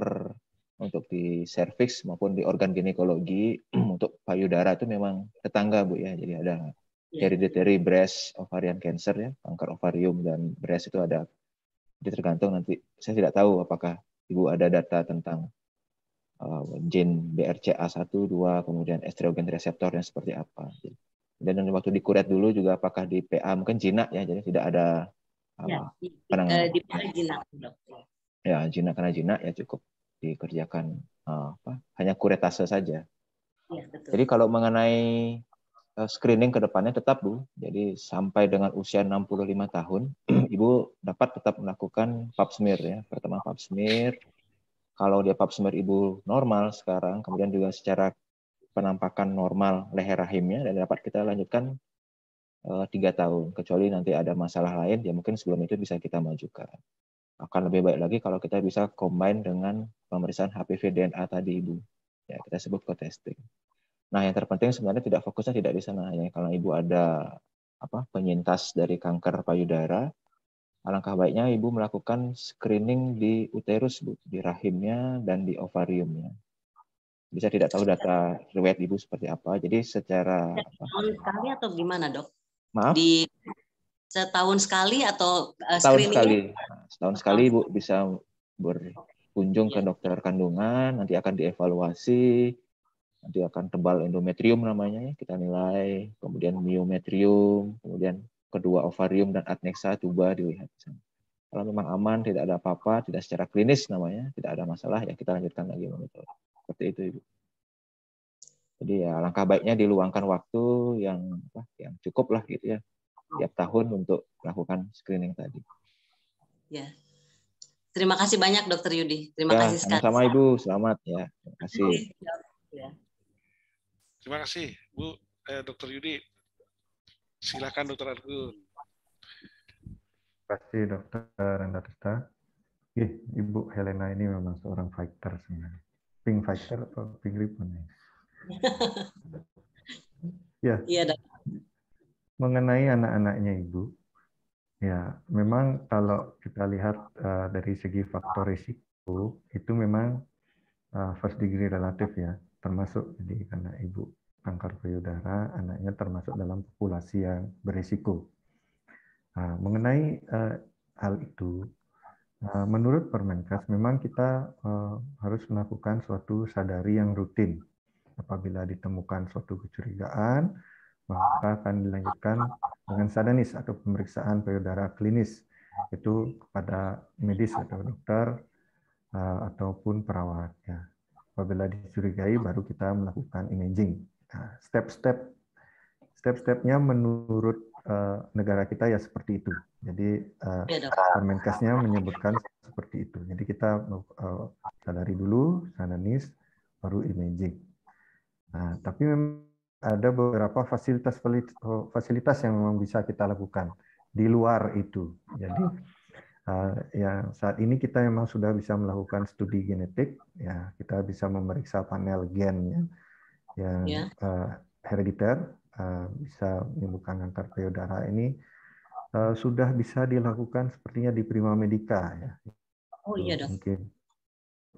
untuk di serviks maupun di organ ginekologi untuk payudara itu memang tetangga Bu ya. Jadi ada hereditary breast ovarian cancer ya, kanker ovarium dan breast itu ada. Jadi tergantung nanti, saya tidak tahu apakah Ibu ada data tentang gen BRCA1, 2, kemudian estrogen reseptornya seperti apa. Dan waktu dikuret dulu juga apakah di PA mungkin jinak ya, jadi tidak ada di PA jinak, Dok. Ya, jinak, karena jinak ya cukup dikerjakan hanya kuretase saja. Ya, betul. Jadi kalau mengenai screening ke depannya tetap Bu, jadi sampai dengan usia 65 tahun, Ibu dapat tetap melakukan pap smear ya. Pertama pap smear, kalau dia pap smear Ibu normal sekarang, kemudian juga secara penampakan normal leher rahimnya dan dapat kita lanjutkan 3 tahun. Kecuali nanti ada masalah lain, ya mungkin sebelum itu bisa kita majukan. Akan lebih baik lagi kalau kita bisa combine dengan pemeriksaan HPV DNA tadi, Ibu. Ya, kita sebut co-testing. Nah, yang terpenting sebenarnya fokusnya tidak di sana. Ya, kalau Ibu ada penyintas dari kanker payudara, alangkah baiknya Ibu melakukan screening di uterus, Bu, di rahimnya dan di ovariumnya. Bisa tidak tahu data riwayat Ibu seperti apa. Jadi secara setahun sekali atau gimana, Dok? Maaf? Di setahun sekali atau setahun sekali. screening-nya? Setahun sekali Ibu bisa berkunjung ke dokter kandungan, nanti akan dievaluasi, nanti akan tebal endometrium namanya, kita nilai, kemudian myometrium, kemudian kedua ovarium dan adnexa tuba dilihat. Kalau memang aman, tidak ada apa-apa, tidak secara klinis namanya, tidak ada masalah, ya kita lanjutkan lagi monitor. Seperti itu, Ibu. Jadi ya langkah baiknya diluangkan waktu yang cukup lah gitu ya, tiap tahun untuk melakukan screening tadi. Ya. Terima kasih banyak Dokter Yudi. Terima kasih sekali. Sama-sama Ibu, selamat ya. Terima kasih. Ya. Terima kasih Bu, Dokter Yudi. Silakan Dokter Argun. Terima kasih Dokter Andarta. Ibu Helena ini memang seorang fighter sebenarnya. Pink fighter atau pink ribbon ya? Ya. Iya, Dok. Mengenai anak-anaknya Ibu, ya memang kalau kita lihat dari segi faktor risiko itu memang first degree relatif ya, termasuk jadi karena Ibu kanker payudara, anaknya termasuk dalam populasi yang berisiko. Mengenai hal itu, menurut Permenkes memang kita harus melakukan suatu sadari yang rutin. Apabila ditemukan suatu kecurigaan, maka akan dilanjutkan dengan sadanis atau pemeriksaan payudara klinis itu kepada medis atau dokter ataupun perawat. Ya. Apabila dicurigai, baru kita melakukan imaging. Nah, step-stepnya menurut negara kita ya seperti itu. Jadi Permenkesnya menyebutkan seperti itu. Jadi kita sadari dulu, sadanis, baru imaging. Nah, tapi memang ada beberapa fasilitas yang memang bisa kita lakukan di luar itu. Jadi ya saat ini kita memang sudah bisa melakukan studi genetik, ya kita bisa memeriksa panel gen yang herediter bisa menimbulkan kanker payudara ini sudah bisa dilakukan sepertinya di Prima Medica ya. Oh iya Dok. Mungkin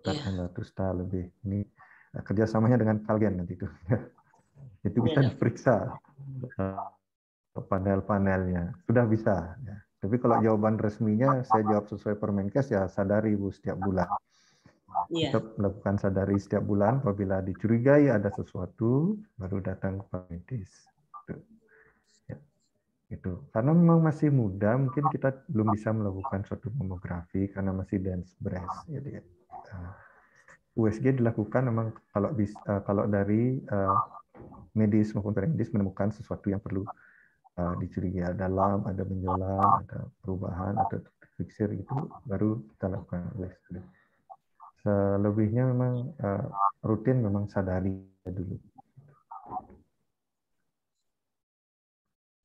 Andarta lebih ini kerjasamanya dengan Kalgen nanti itu. Itu bisa diperiksa panel-panelnya, sudah bisa. Ya. Tapi kalau jawaban resminya saya jawab sesuai Permenkes ya sadari Bu setiap bulan. Tetap melakukan sadari setiap bulan apabila dicurigai ada sesuatu baru datang ke medis. Ya. Itu. Karena memang masih muda, mungkin kita belum bisa melakukan suatu mamografi karena masih dense breast. Jadi USG dilakukan memang kalau dari medis maupun paramedis menemukan sesuatu yang perlu dicurigai, ada dalam, ada benjolan, ada perubahan, atau fiksir itu baru kita lakukan USG. Selebihnya memang rutin memang sadari dulu.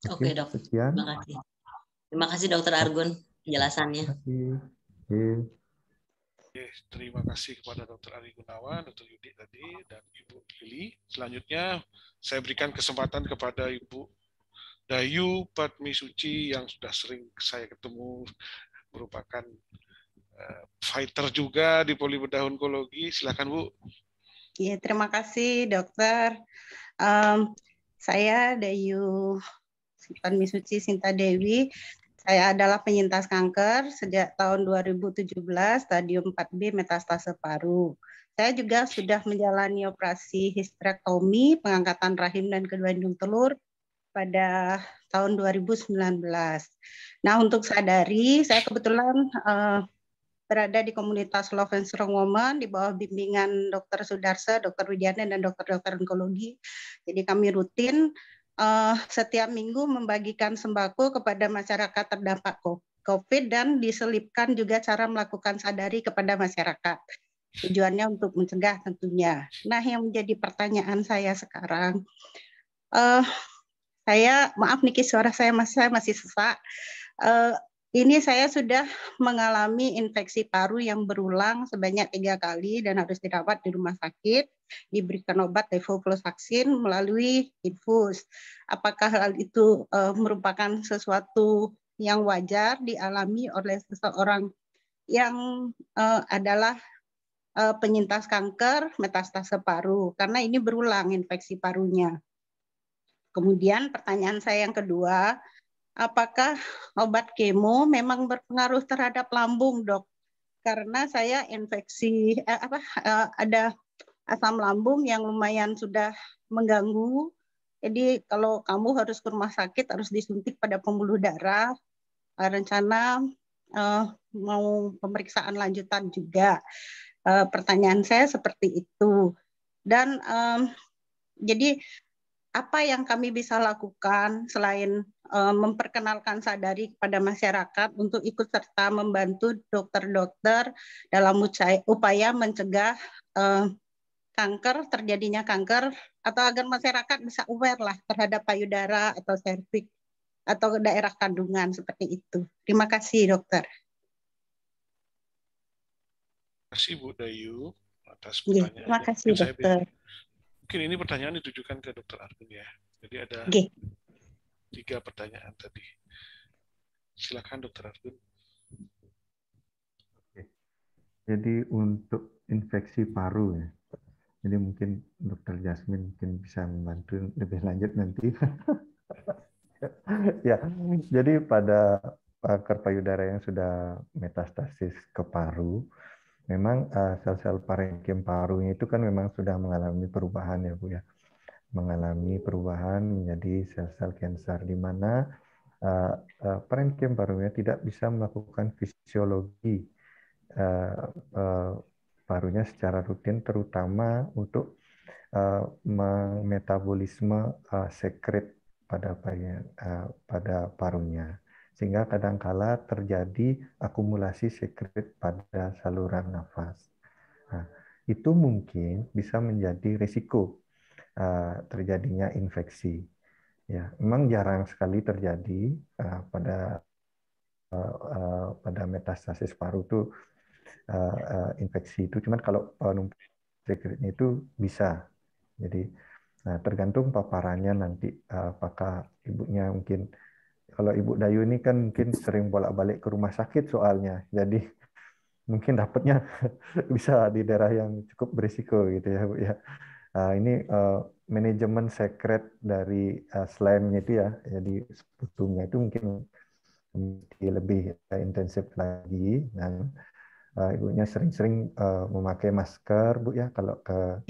Oke Dok. Sekian. Terima kasih. Terima kasih Dokter Argun penjelasannya. Terima kasih. Terima kasih kepada Dr. Ari Gunawan, Dr. Yudi tadi, dan Ibu Lili. Selanjutnya, saya berikan kesempatan kepada Ibu Dayu Padmisuci yang sudah sering saya ketemu, merupakan fighter juga di polibedah onkologi. Silakan Bu. Ya, terima kasih Dokter. Saya Dayu Padmisuci Sinta Dewi. Saya adalah penyintas kanker sejak tahun 2017, stadium 4B metastase paru. Saya juga sudah menjalani operasi histerektomi, pengangkatan rahim dan kedua indung telur pada tahun 2019. Nah, untuk sadari, saya kebetulan berada di komunitas Love and Strong Woman di bawah bimbingan Dr. Sudarsa, Dr. Widiana, dan dokter-dokter onkologi. Jadi kami rutin setiap minggu membagikan sembako kepada masyarakat terdampak COVID dan diselipkan juga cara melakukan sadari kepada masyarakat. Tujuannya untuk mencegah tentunya. Nah, yang menjadi pertanyaan saya sekarang, saya maaf nih suara saya masih sesak. Ini saya sudah mengalami infeksi paru yang berulang sebanyak 3 kali dan harus dirawat di rumah sakit, diberikan obat levofloxacin melalui infus. Apakah hal itu merupakan sesuatu yang wajar dialami oleh seseorang yang adalah penyintas kanker metastase paru? Karena ini berulang infeksi parunya. Kemudian pertanyaan saya yang kedua, apakah obat kemo memang berpengaruh terhadap lambung, Dok? Karena saya infeksi ada asam lambung yang lumayan sudah mengganggu. Jadi kalau kamu harus ke rumah sakit, harus disuntik pada pembuluh darah. Rencana mau pemeriksaan lanjutan juga. Pertanyaan saya seperti itu. Dan jadi apa yang kami bisa lakukan selain memperkenalkan sadari kepada masyarakat untuk ikut serta membantu dokter-dokter dalam upaya mencegah terjadinya kanker, atau agar masyarakat bisa aware lah terhadap payudara atau serviks atau daerah kandungan seperti itu. Terima kasih, dokter. Terima kasih Bu Dayu atas pertanyaannya. Terima kasih, dokter. Mungkin ini pertanyaan ditujukan ke Dr. Argun ya. Jadi ada 3 pertanyaan tadi. Silakan Dr. Argun. Jadi untuk infeksi paru ya. Jadi mungkin Dr. Jasmine mungkin bisa membantu lebih lanjut nanti. Ya, jadi pada kanker payudara yang sudah metastasis ke paru, memang sel-sel parenkim parunya itu kan memang sudah mengalami perubahan ya Bu ya. Mengalami perubahan menjadi sel-sel kanker di mana parenkim parunya tidak bisa melakukan fisiologi parunya secara rutin, terutama untuk metabolisme sekret pada parunya, sehingga kadangkala terjadi akumulasi sekret pada saluran nafas. Nah, itu mungkin bisa menjadi risiko terjadinya infeksi. Ya, memang jarang sekali terjadi pada metastasis paru itu infeksi itu. Cuman kalau numpuk sekretnya itu bisa. Jadi tergantung paparannya nanti, apakah ibunya mungkin, kalau Ibu Dayu ini kan mungkin sering bolak-balik ke rumah sakit soalnya, jadi mungkin dapatnya bisa di daerah yang cukup berisiko gitu ya Bu ya. Ini manajemen sekret dari slime-nya itu ya, jadi sputumnya itu mungkin lebih intensif lagi, dan ibunya sering-sering memakai masker Bu ya kalau ke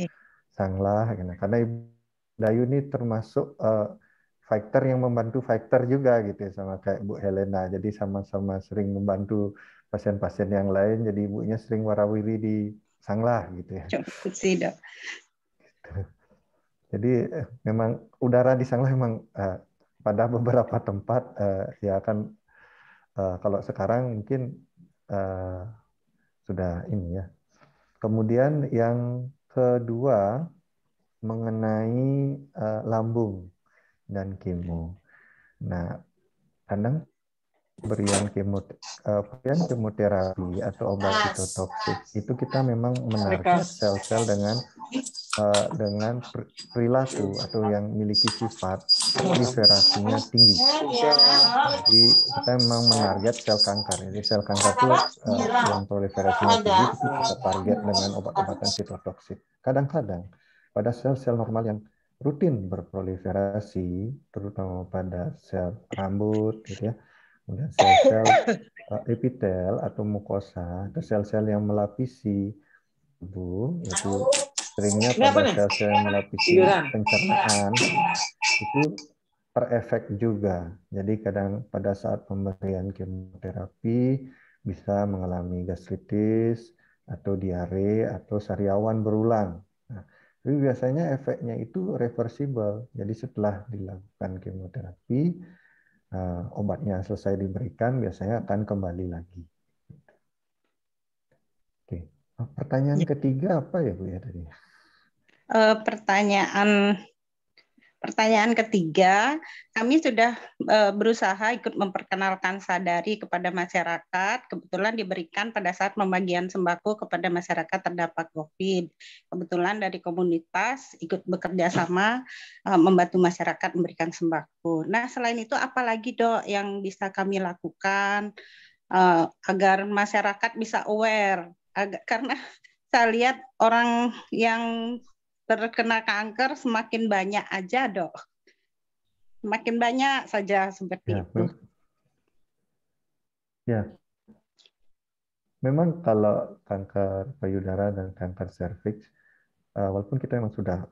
Sanglah, karena Ibu Dayu ini termasuk fighter yang membantu fighter juga gitu ya, sama kayak Bu Helena. Jadi sama-sama sering membantu pasien-pasien yang lain. Jadi ibunya sering warawiri di Sanglah gitu ya. Jadi memang udara di Sanglah memang pada beberapa tempat ya kan kalau sekarang mungkin sudah ini ya. Kemudian yang kedua mengenai lambung dan kemo. Nah, kadang pemberian kemoterapi atau obat sitotoksik itu kita memang menarget sel-sel dengan perilaku atau yang memiliki sifat proliferasinya tinggi. Jadi kita memang menarget sel kanker. Jadi sel kanker itu yang proliferasinya tinggi itu kita target dengan obat-obatan sitotoksik. Kadang-kadang pada sel-sel normal yang rutin berproliferasi, terutama pada sel rambut, gitu ya, kemudian sel-sel epitel atau mukosa, atau sel-sel yang melapisi tubuh, yaitu seringnya pada sel-sel yang melapisi pencernaan, itu terefek juga. Jadi kadang pada saat pemberian kemoterapi bisa mengalami gastritis atau diare atau sariawan berulang. Nah, tapi biasanya efeknya itu reversible. Jadi setelah dilakukan kemoterapi, obatnya selesai diberikan, biasanya akan kembali lagi. Oke. pertanyaan ketiga apa ya Bu ya tadi? Pertanyaan ketiga, kami sudah berusaha ikut memperkenalkan Sadari kepada masyarakat. Kebetulan diberikan pada saat pembagian sembako kepada masyarakat terdampak COVID. Kebetulan dari komunitas ikut bekerja sama membantu masyarakat memberikan sembako. Nah, selain itu apalagi Dok yang bisa kami lakukan agar masyarakat bisa aware? Karena saya lihat orang yang terkena kanker semakin banyak aja Dok. Semakin banyak saja seperti itu. Ya, memang kalau kanker payudara dan kanker serviks, walaupun kita memang sudah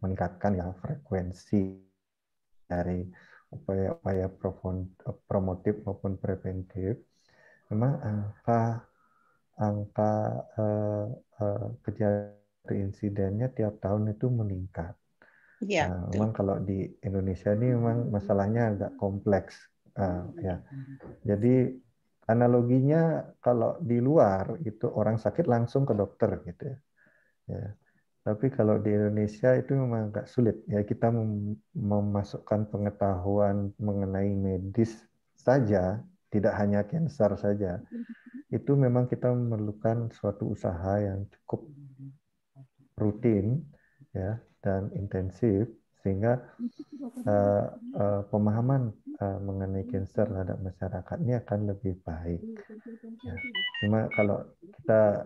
meningkatkan ya frekuensi dari upaya-upaya promotif maupun preventif, memang angka kejadian insidennya tiap tahun itu meningkat. Ya, memang kalau di Indonesia ini memang masalahnya agak kompleks. Ya. Jadi analoginya kalau di luar itu orang sakit langsung ke dokter gitu ya. Ya. Tapi kalau di Indonesia itu memang agak sulit ya, kita memasukkan pengetahuan mengenai medis saja, tidak hanya cancer saja. Itu memang kita memerlukan suatu usaha yang cukup rutin ya dan intensif sehingga pemahaman mengenai cancer terhadap masyarakat ini akan lebih baik. Ya. Cuma kalau kita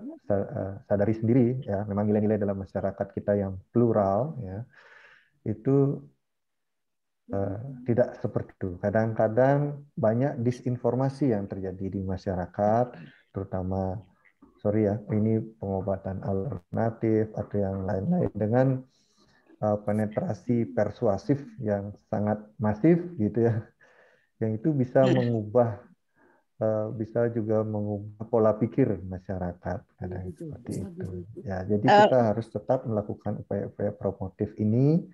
sadari sendiri ya, memang nilai-nilai dalam masyarakat kita yang plural ya, itu tidak seperti itu. Kadang-kadang banyak disinformasi yang terjadi di masyarakat, terutama ini pengobatan alternatif atau yang lain-lain dengan penetrasi persuasif yang sangat masif gitu ya, yang itu bisa mengubah bisa juga mengubah pola pikir masyarakat kadang seperti itu ya. Jadi kita harus tetap melakukan upaya-upaya promotif ini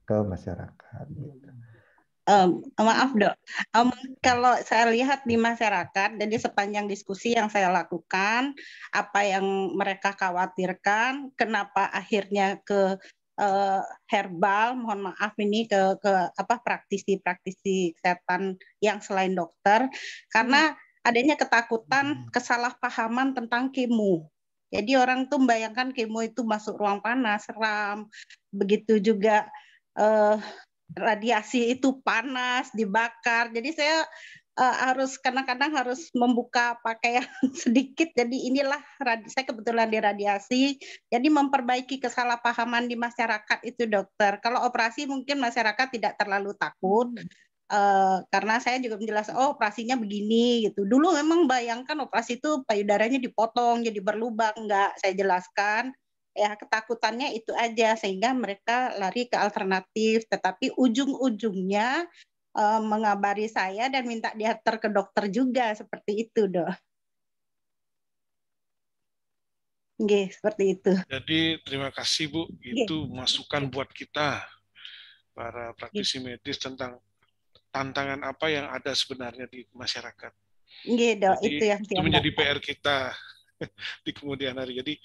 ke masyarakat. Maaf Dok, kalau saya lihat di masyarakat, jadi sepanjang diskusi yang saya lakukan, apa yang mereka khawatirkan, kenapa akhirnya ke herbal, mohon maaf ini ke praktisi-praktisi kesehatan yang selain dokter, karena adanya ketakutan, kesalahpahaman tentang kemo. Jadi orang tuh membayangkan kemo itu masuk ruang panas, seram, begitu juga radiasi itu panas, dibakar. Jadi saya harus kadang-kadang harus membuka pakaian sedikit. Jadi inilah saya kebetulan di radiasi. Jadi memperbaiki kesalahpahaman di masyarakat itu dokter. Kalau operasi mungkin masyarakat tidak terlalu takut. Karena saya juga menjelaskan, operasinya begini gitu. Dulu memang bayangkan operasi itu payudaranya dipotong jadi berlubang, enggak. Saya jelaskan. Ya ketakutannya itu aja sehingga mereka lari ke alternatif, tetapi ujung-ujungnya mengabari saya dan minta diantar ke dokter juga seperti itu Dok. Nggih, seperti itu. Jadi terima kasih Bu, itu masukan buat kita para praktisi medis tentang tantangan apa yang ada sebenarnya di masyarakat. Nggih Dok, jadi, itu menjadi PR kita di kemudian hari. Jadi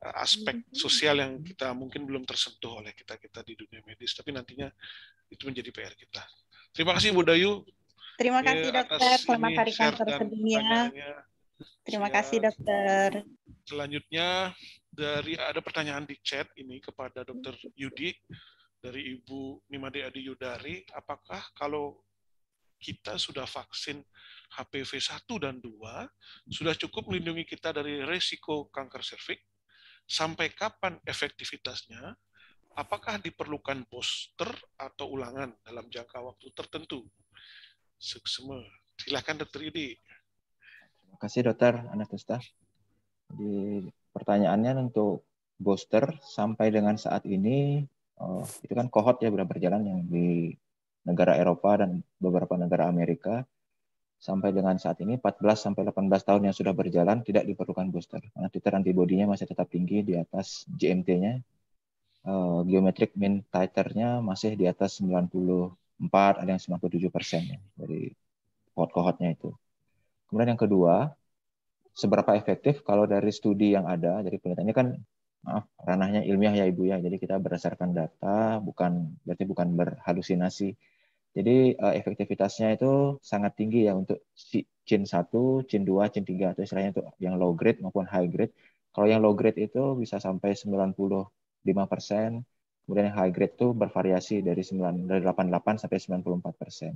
aspek sosial yang kita mungkin belum tersentuh oleh kita di dunia medis, tapi nantinya itu menjadi PR kita. Terima kasih Bu Dayu. Terima kasih dokter. Selamat Hari Kanker Sedunia. Terima kasih dokter. Selanjutnya ada pertanyaan di chat ini kepada Dr. Yudi dari Ibu Nimade Adi Yudari. Apakah kalau kita sudah vaksin HPV 1 dan 2 sudah cukup melindungi kita dari risiko kanker serviks? Sampai kapan efektivitasnya? Apakah diperlukan booster atau ulangan dalam jangka waktu tertentu? Silakan Dr. Yudi. Terima kasih Dr. Anastasia. Di pertanyaannya untuk booster sampai dengan saat ini itu kan kohort ya berjalan yang di negara Eropa dan beberapa negara Amerika. Sampai dengan saat ini 14-18 tahun yang sudah berjalan tidak diperlukan booster. Karena titer antibodinya masih tetap tinggi di atas GMT-nya. Geometric mean titernya masih di atas 94, ada yang 97% ya, dari kohort-kohortnya itu. Kemudian yang kedua, seberapa efektif kalau dari studi yang ada, jadi penelitiannya kan, maaf, ranahnya ilmiah ya Ibu ya, jadi kita berdasarkan data, berarti bukan berhalusinasi. Jadi efektivitasnya itu sangat tinggi ya untuk CIN 1, CIN 2, CIN 3, atau istilahnya itu yang low grade maupun high grade. Kalau yang low grade itu bisa sampai 95%, kemudian yang high grade itu bervariasi dari 88 sampai 94%.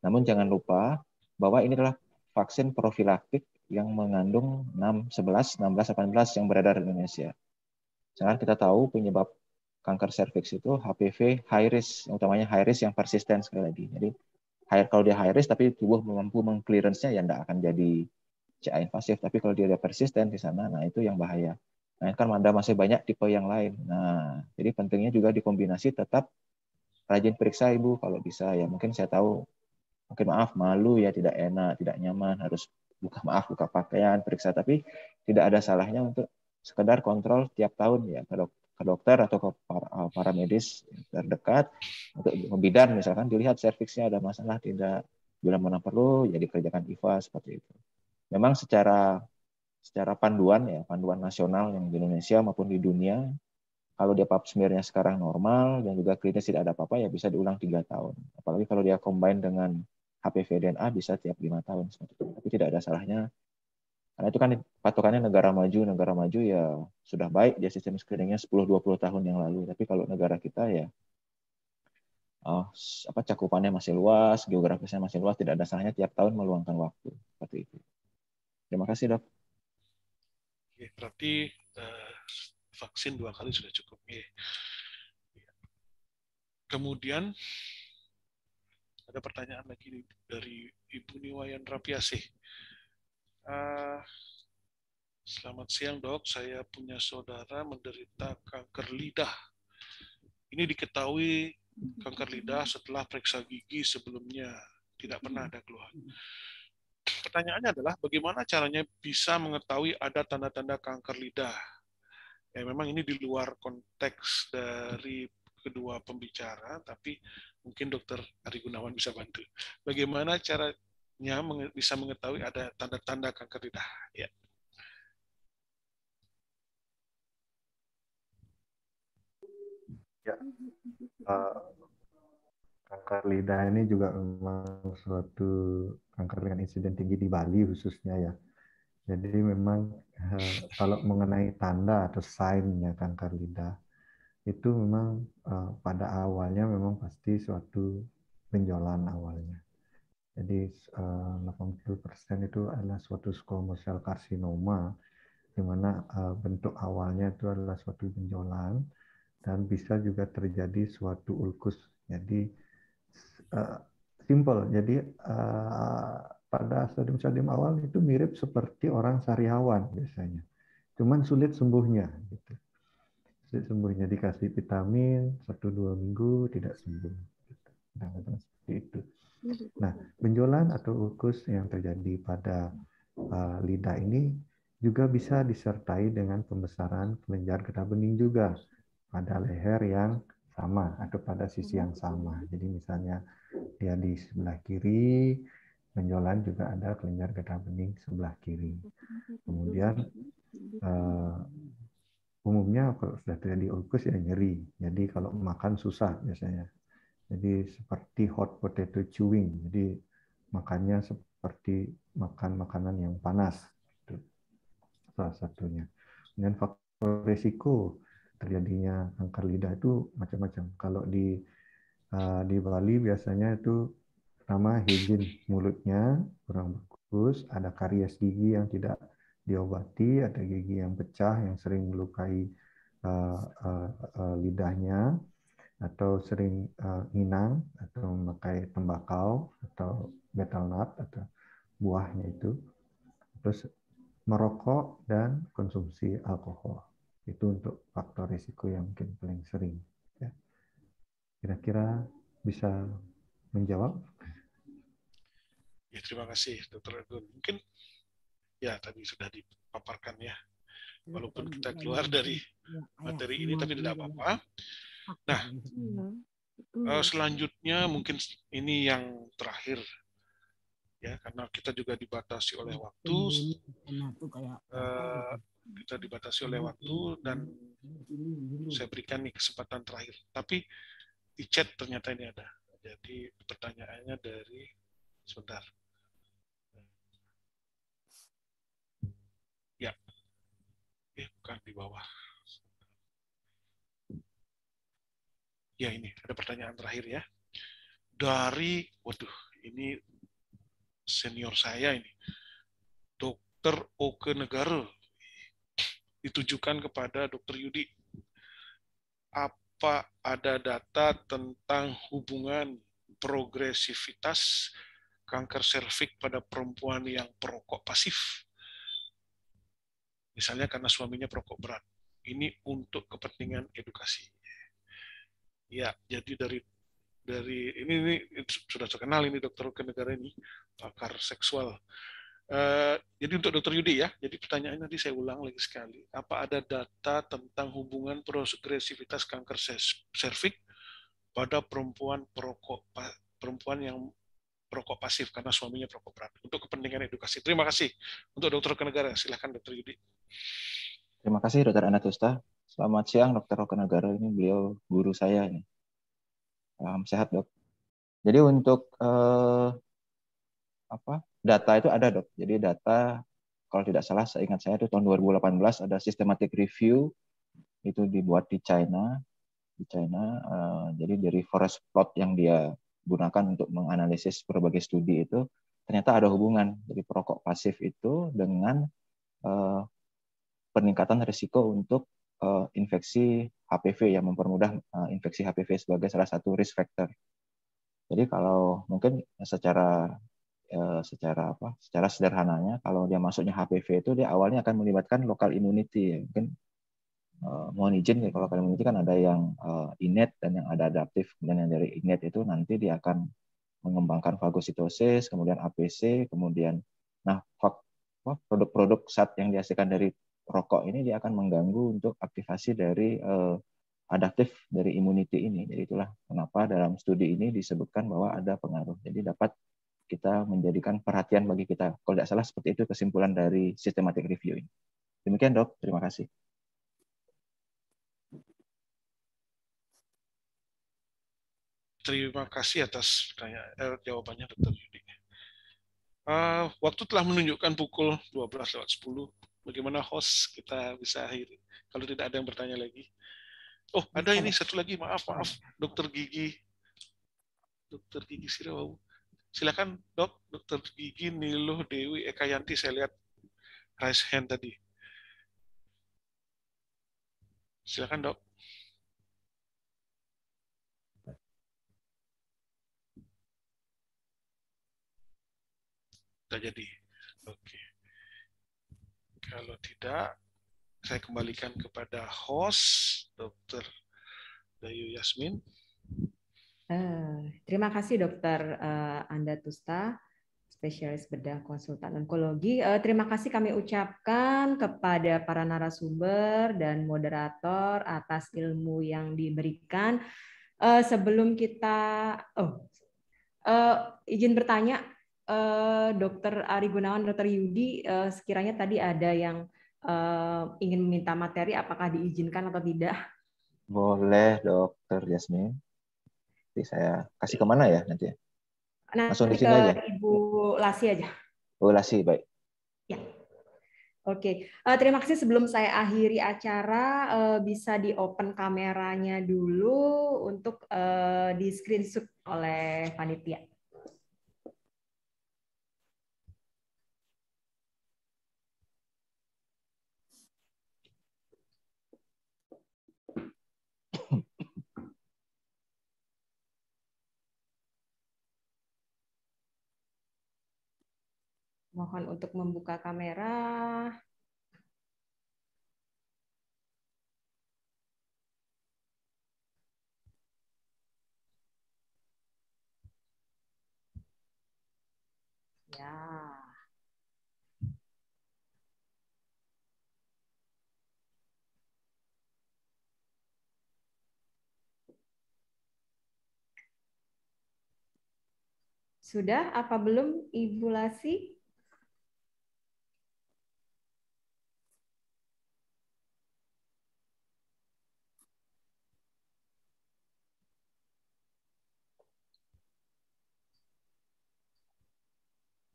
Namun jangan lupa bahwa ini adalah vaksin profilaktik yang mengandung 6, 11, 16, 18 yang beredar di Indonesia. Sedangkan kita tahu penyebab kanker serviks itu HPV high risk, utamanya high risk yang persisten sekali lagi. Jadi kalau dia high risk tapi tubuh mampu mengclearance-nya, ya tidak akan jadi CA invasif. Tapi kalau dia persisten di sana, nah itu yang bahaya. Nah kan ada masih banyak tipe yang lain. Nah jadi pentingnya juga dikombinasi, tetap rajin periksa Ibu kalau bisa ya. Mungkin saya tahu, mungkin maaf malu ya, tidak enak, tidak nyaman, harus buka pakaian, periksa, tapi tidak ada salahnya untuk sekedar kontrol tiap tahun ya ke dokter atau ke para medis terdekat untuk membidan, misalkan dilihat serviksnya ada masalah tidak, bila mana perlu ya dikerjakan IVA seperti itu. Memang secara panduan ya, panduan nasional yang di Indonesia maupun di dunia, kalau dia pap smear-nya sekarang normal dan juga klinis tidak ada apa-apa, ya bisa diulang 3 tahun. Apalagi kalau dia combine dengan HPV DNA bisa tiap 5 tahun seperti itu. Tapi tidak ada salahnya. Karena itu kan patokannya negara maju ya sudah baik dia sistem screeningnya 10-20 tahun yang lalu. Tapi kalau negara kita ya cakupannya masih luas, geografisnya masih luas, tidak ada salahnya tiap tahun meluangkan waktu seperti itu. Terima kasih Dok. Oke, berarti vaksin 2 kali sudah cukup. Kemudian ada pertanyaan lagi dari Ibu Niwayan Rapiasih. Selamat siang Dok, saya punya saudara menderita kanker lidah. Ini diketahui kanker lidah setelah periksa gigi sebelumnya, tidak pernah ada keluhan. Pertanyaannya adalah bagaimana caranya bisa mengetahui ada tanda-tanda kanker lidah? Ya memang ini di luar konteks dari kedua pembicara, tapi mungkin Dr. Ari Gunawan bisa bantu. Bagaimana caranya bisa mengetahui ada tanda-tanda kanker lidah? Ya. Ya, kanker lidah ini juga memang suatu kanker dengan insiden tinggi di Bali khususnya ya. Jadi memang kalau mengenai tanda atau sign-nya kanker lidah, itu memang pada awalnya memang pasti suatu benjolan awalnya. Jadi 80% itu adalah suatu squamous cell carcinoma, di mana bentuk awalnya itu adalah suatu benjolan dan bisa juga terjadi suatu ulkus. Jadi simple. Jadi pada stadium-stadium awal itu mirip seperti orang sariawan biasanya. Cuman sulit sembuhnya gitu. Sulit sembuhnya, dikasih vitamin 1-2 minggu tidak sembuh gitu. Kadang-kadang seperti itu. Nah, benjolan atau ulkus yang terjadi pada lidah ini juga bisa disertai dengan pembesaran kelenjar getah bening juga pada leher yang sama atau pada sisi yang sama. Jadi misalnya dia di sebelah kiri, benjolan juga ada kelenjar getah bening sebelah kiri. Kemudian umumnya kalau sudah terjadi ulkus ya nyeri. Jadi kalau makan susah biasanya. Jadi seperti hot potato chewing. Jadi makannya seperti makan makanan yang panas. Itu salah satunya. Kemudian faktor risiko terjadinya kanker lidah itu macam-macam. Kalau di Bali biasanya itu pertama higien mulutnya kurang bagus, ada karies gigi yang tidak diobati, ada gigi yang pecah yang sering melukai lidahnya, atau sering nginang atau memakai tembakau atau betel nut atau buahnya itu, terus merokok dan konsumsi alkohol. Itu untuk faktor risiko yang mungkin paling sering. Ya. Kira-kira bisa menjawab? Ya, terima kasih Dr. Agun. Mungkin ya tadi sudah dipaparkan ya. Walaupun kita keluar dari materi ini tapi tidak apa-apa. Nah, selanjutnya mungkin ini yang terakhir. ya, karena kita juga dibatasi oleh waktu, dan saya berikan nih kesempatan terakhir. Tapi di chat ternyata ini ada. Jadi pertanyaannya dari sebentar. Ya, bukan di bawah. Ya, ini ada pertanyaan terakhir ya. Dari, waduh, ini senior saya ini, Dr. Oke Negara, ditujukan kepada Dr. Yudi. Apa ada data tentang hubungan progresivitas kanker serviks pada perempuan yang perokok pasif? Misalnya karena suaminya perokok berat. Ini untuk kepentingan edukasi. Ya, jadi dari ini sudah terkenal ini Dr. Oke Negara ini, pakar seksual. Jadi untuk Dr. Yudi ya, jadi pertanyaannya nanti saya ulang lagi sekali. Apa ada data tentang hubungan progresivitas kanker serviks pada perempuan yang perokok pasif karena suaminya perokok berat, untuk kepentingan edukasi? Terima kasih. Untuk Dr. Oke Negara, silakan Dr. Yudi. Terima kasih Dr. Anatusta. Selamat siang Dr. Oke Negara, ini beliau guru saya ini. Sehat dok. Jadi untuk data itu ada dok. Jadi data kalau tidak salah seingat saya itu tahun 2018 ada systematic review itu dibuat di China. Jadi dari forest plot yang dia gunakan untuk menganalisis berbagai studi itu ternyata ada hubungan dari perokok pasif itu dengan peningkatan risiko untuk infeksi HPV, yang mempermudah infeksi HPV sebagai salah satu risk factor. Jadi kalau mungkin secara sederhananya, kalau dia masuknya HPV itu dia awalnya akan melibatkan local immunity. Ya. Mungkin mohon izin, kalau local immunity kan ada yang innate dan yang ada adaptif. Kemudian yang dari innate itu nanti dia akan mengembangkan fagositosis, kemudian APC, kemudian produk-produk zat yang dihasilkan dari rokok ini dia akan mengganggu untuk aktivasi dari adaptif dari immunity ini. Jadi itulah kenapa dalam studi ini disebutkan bahwa ada pengaruh. Jadi dapat kita menjadikan perhatian bagi kita. Kalau tidak salah seperti itu kesimpulan dari systematic review ini. Demikian dok, terima kasih. Terima kasih atas jawabannya Dr. Yudi. Waktu telah menunjukkan pukul 12:10. Bagaimana host kita bisa akhiri? Kalau tidak ada yang bertanya lagi. Oh, ada ini satu lagi. Maaf. Dr. Gigi Sirawau. Silakan dok, Dr. Gigi Niluh Dewi Ekayanti, saya lihat raise hand tadi. Silakan dok. Tidak jadi. Oke. Kalau tidak, saya kembalikan kepada host Dr. Dayu Yasmin. Terima kasih Dr. Anatusta, spesialis bedah konsultan onkologi. Terima kasih kami ucapkan kepada para narasumber dan moderator atas ilmu yang diberikan. Sebelum kita, izin bertanya, Dr. Ari Gunawan, Dr. Yudi, sekiranya tadi ada yang ingin meminta materi, apakah diizinkan atau tidak? Boleh Dr. Yasmin. Nanti saya kasih kemana ya nanti? Langsung di sini aja. Ibu Lasi aja. Oh, Lasi, baik. Ya. Oke. Terima kasih. Sebelum saya akhiri acara, bisa di open kameranya dulu untuk di screenshot oleh panitia. Mohon untuk membuka kamera. Ya. Sudah apa belum Ibu Lasi?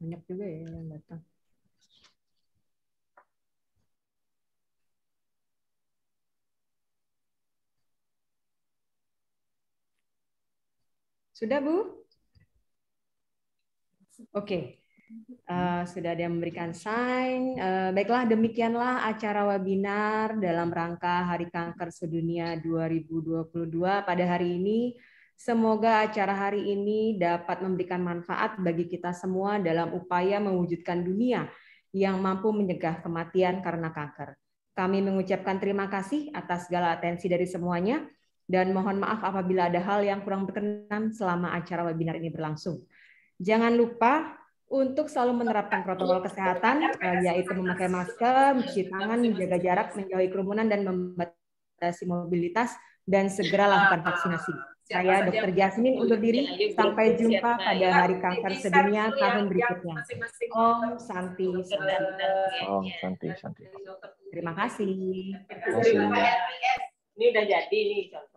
Banyak juga ya yang datang. Sudah, Bu? Oke. Sudah ada yang memberikan sign. Baiklah, demikianlah acara webinar dalam rangka Hari Kanker Sedunia 2022 pada hari ini. Semoga acara hari ini dapat memberikan manfaat bagi kita semua dalam upaya mewujudkan dunia yang mampu mencegah kematian karena kanker. Kami mengucapkan terima kasih atas segala atensi dari semuanya dan mohon maaf apabila ada hal yang kurang berkenan selama acara webinar ini berlangsung. Jangan lupa untuk selalu menerapkan protokol kesehatan, yaitu memakai masker, mencuci tangan, menjaga jarak, menjauhi kerumunan, dan membatasi mobilitas, dan segera lakukan vaksinasi. Saya Dr. Jasmine undur diri. Sampai jumpa pada Hari Kanker Sedunia tahun berikutnya. Om Santi Santi. Om Santi Santi. Terima kasih. Terima kasih. Ini udah jadi nih contoh.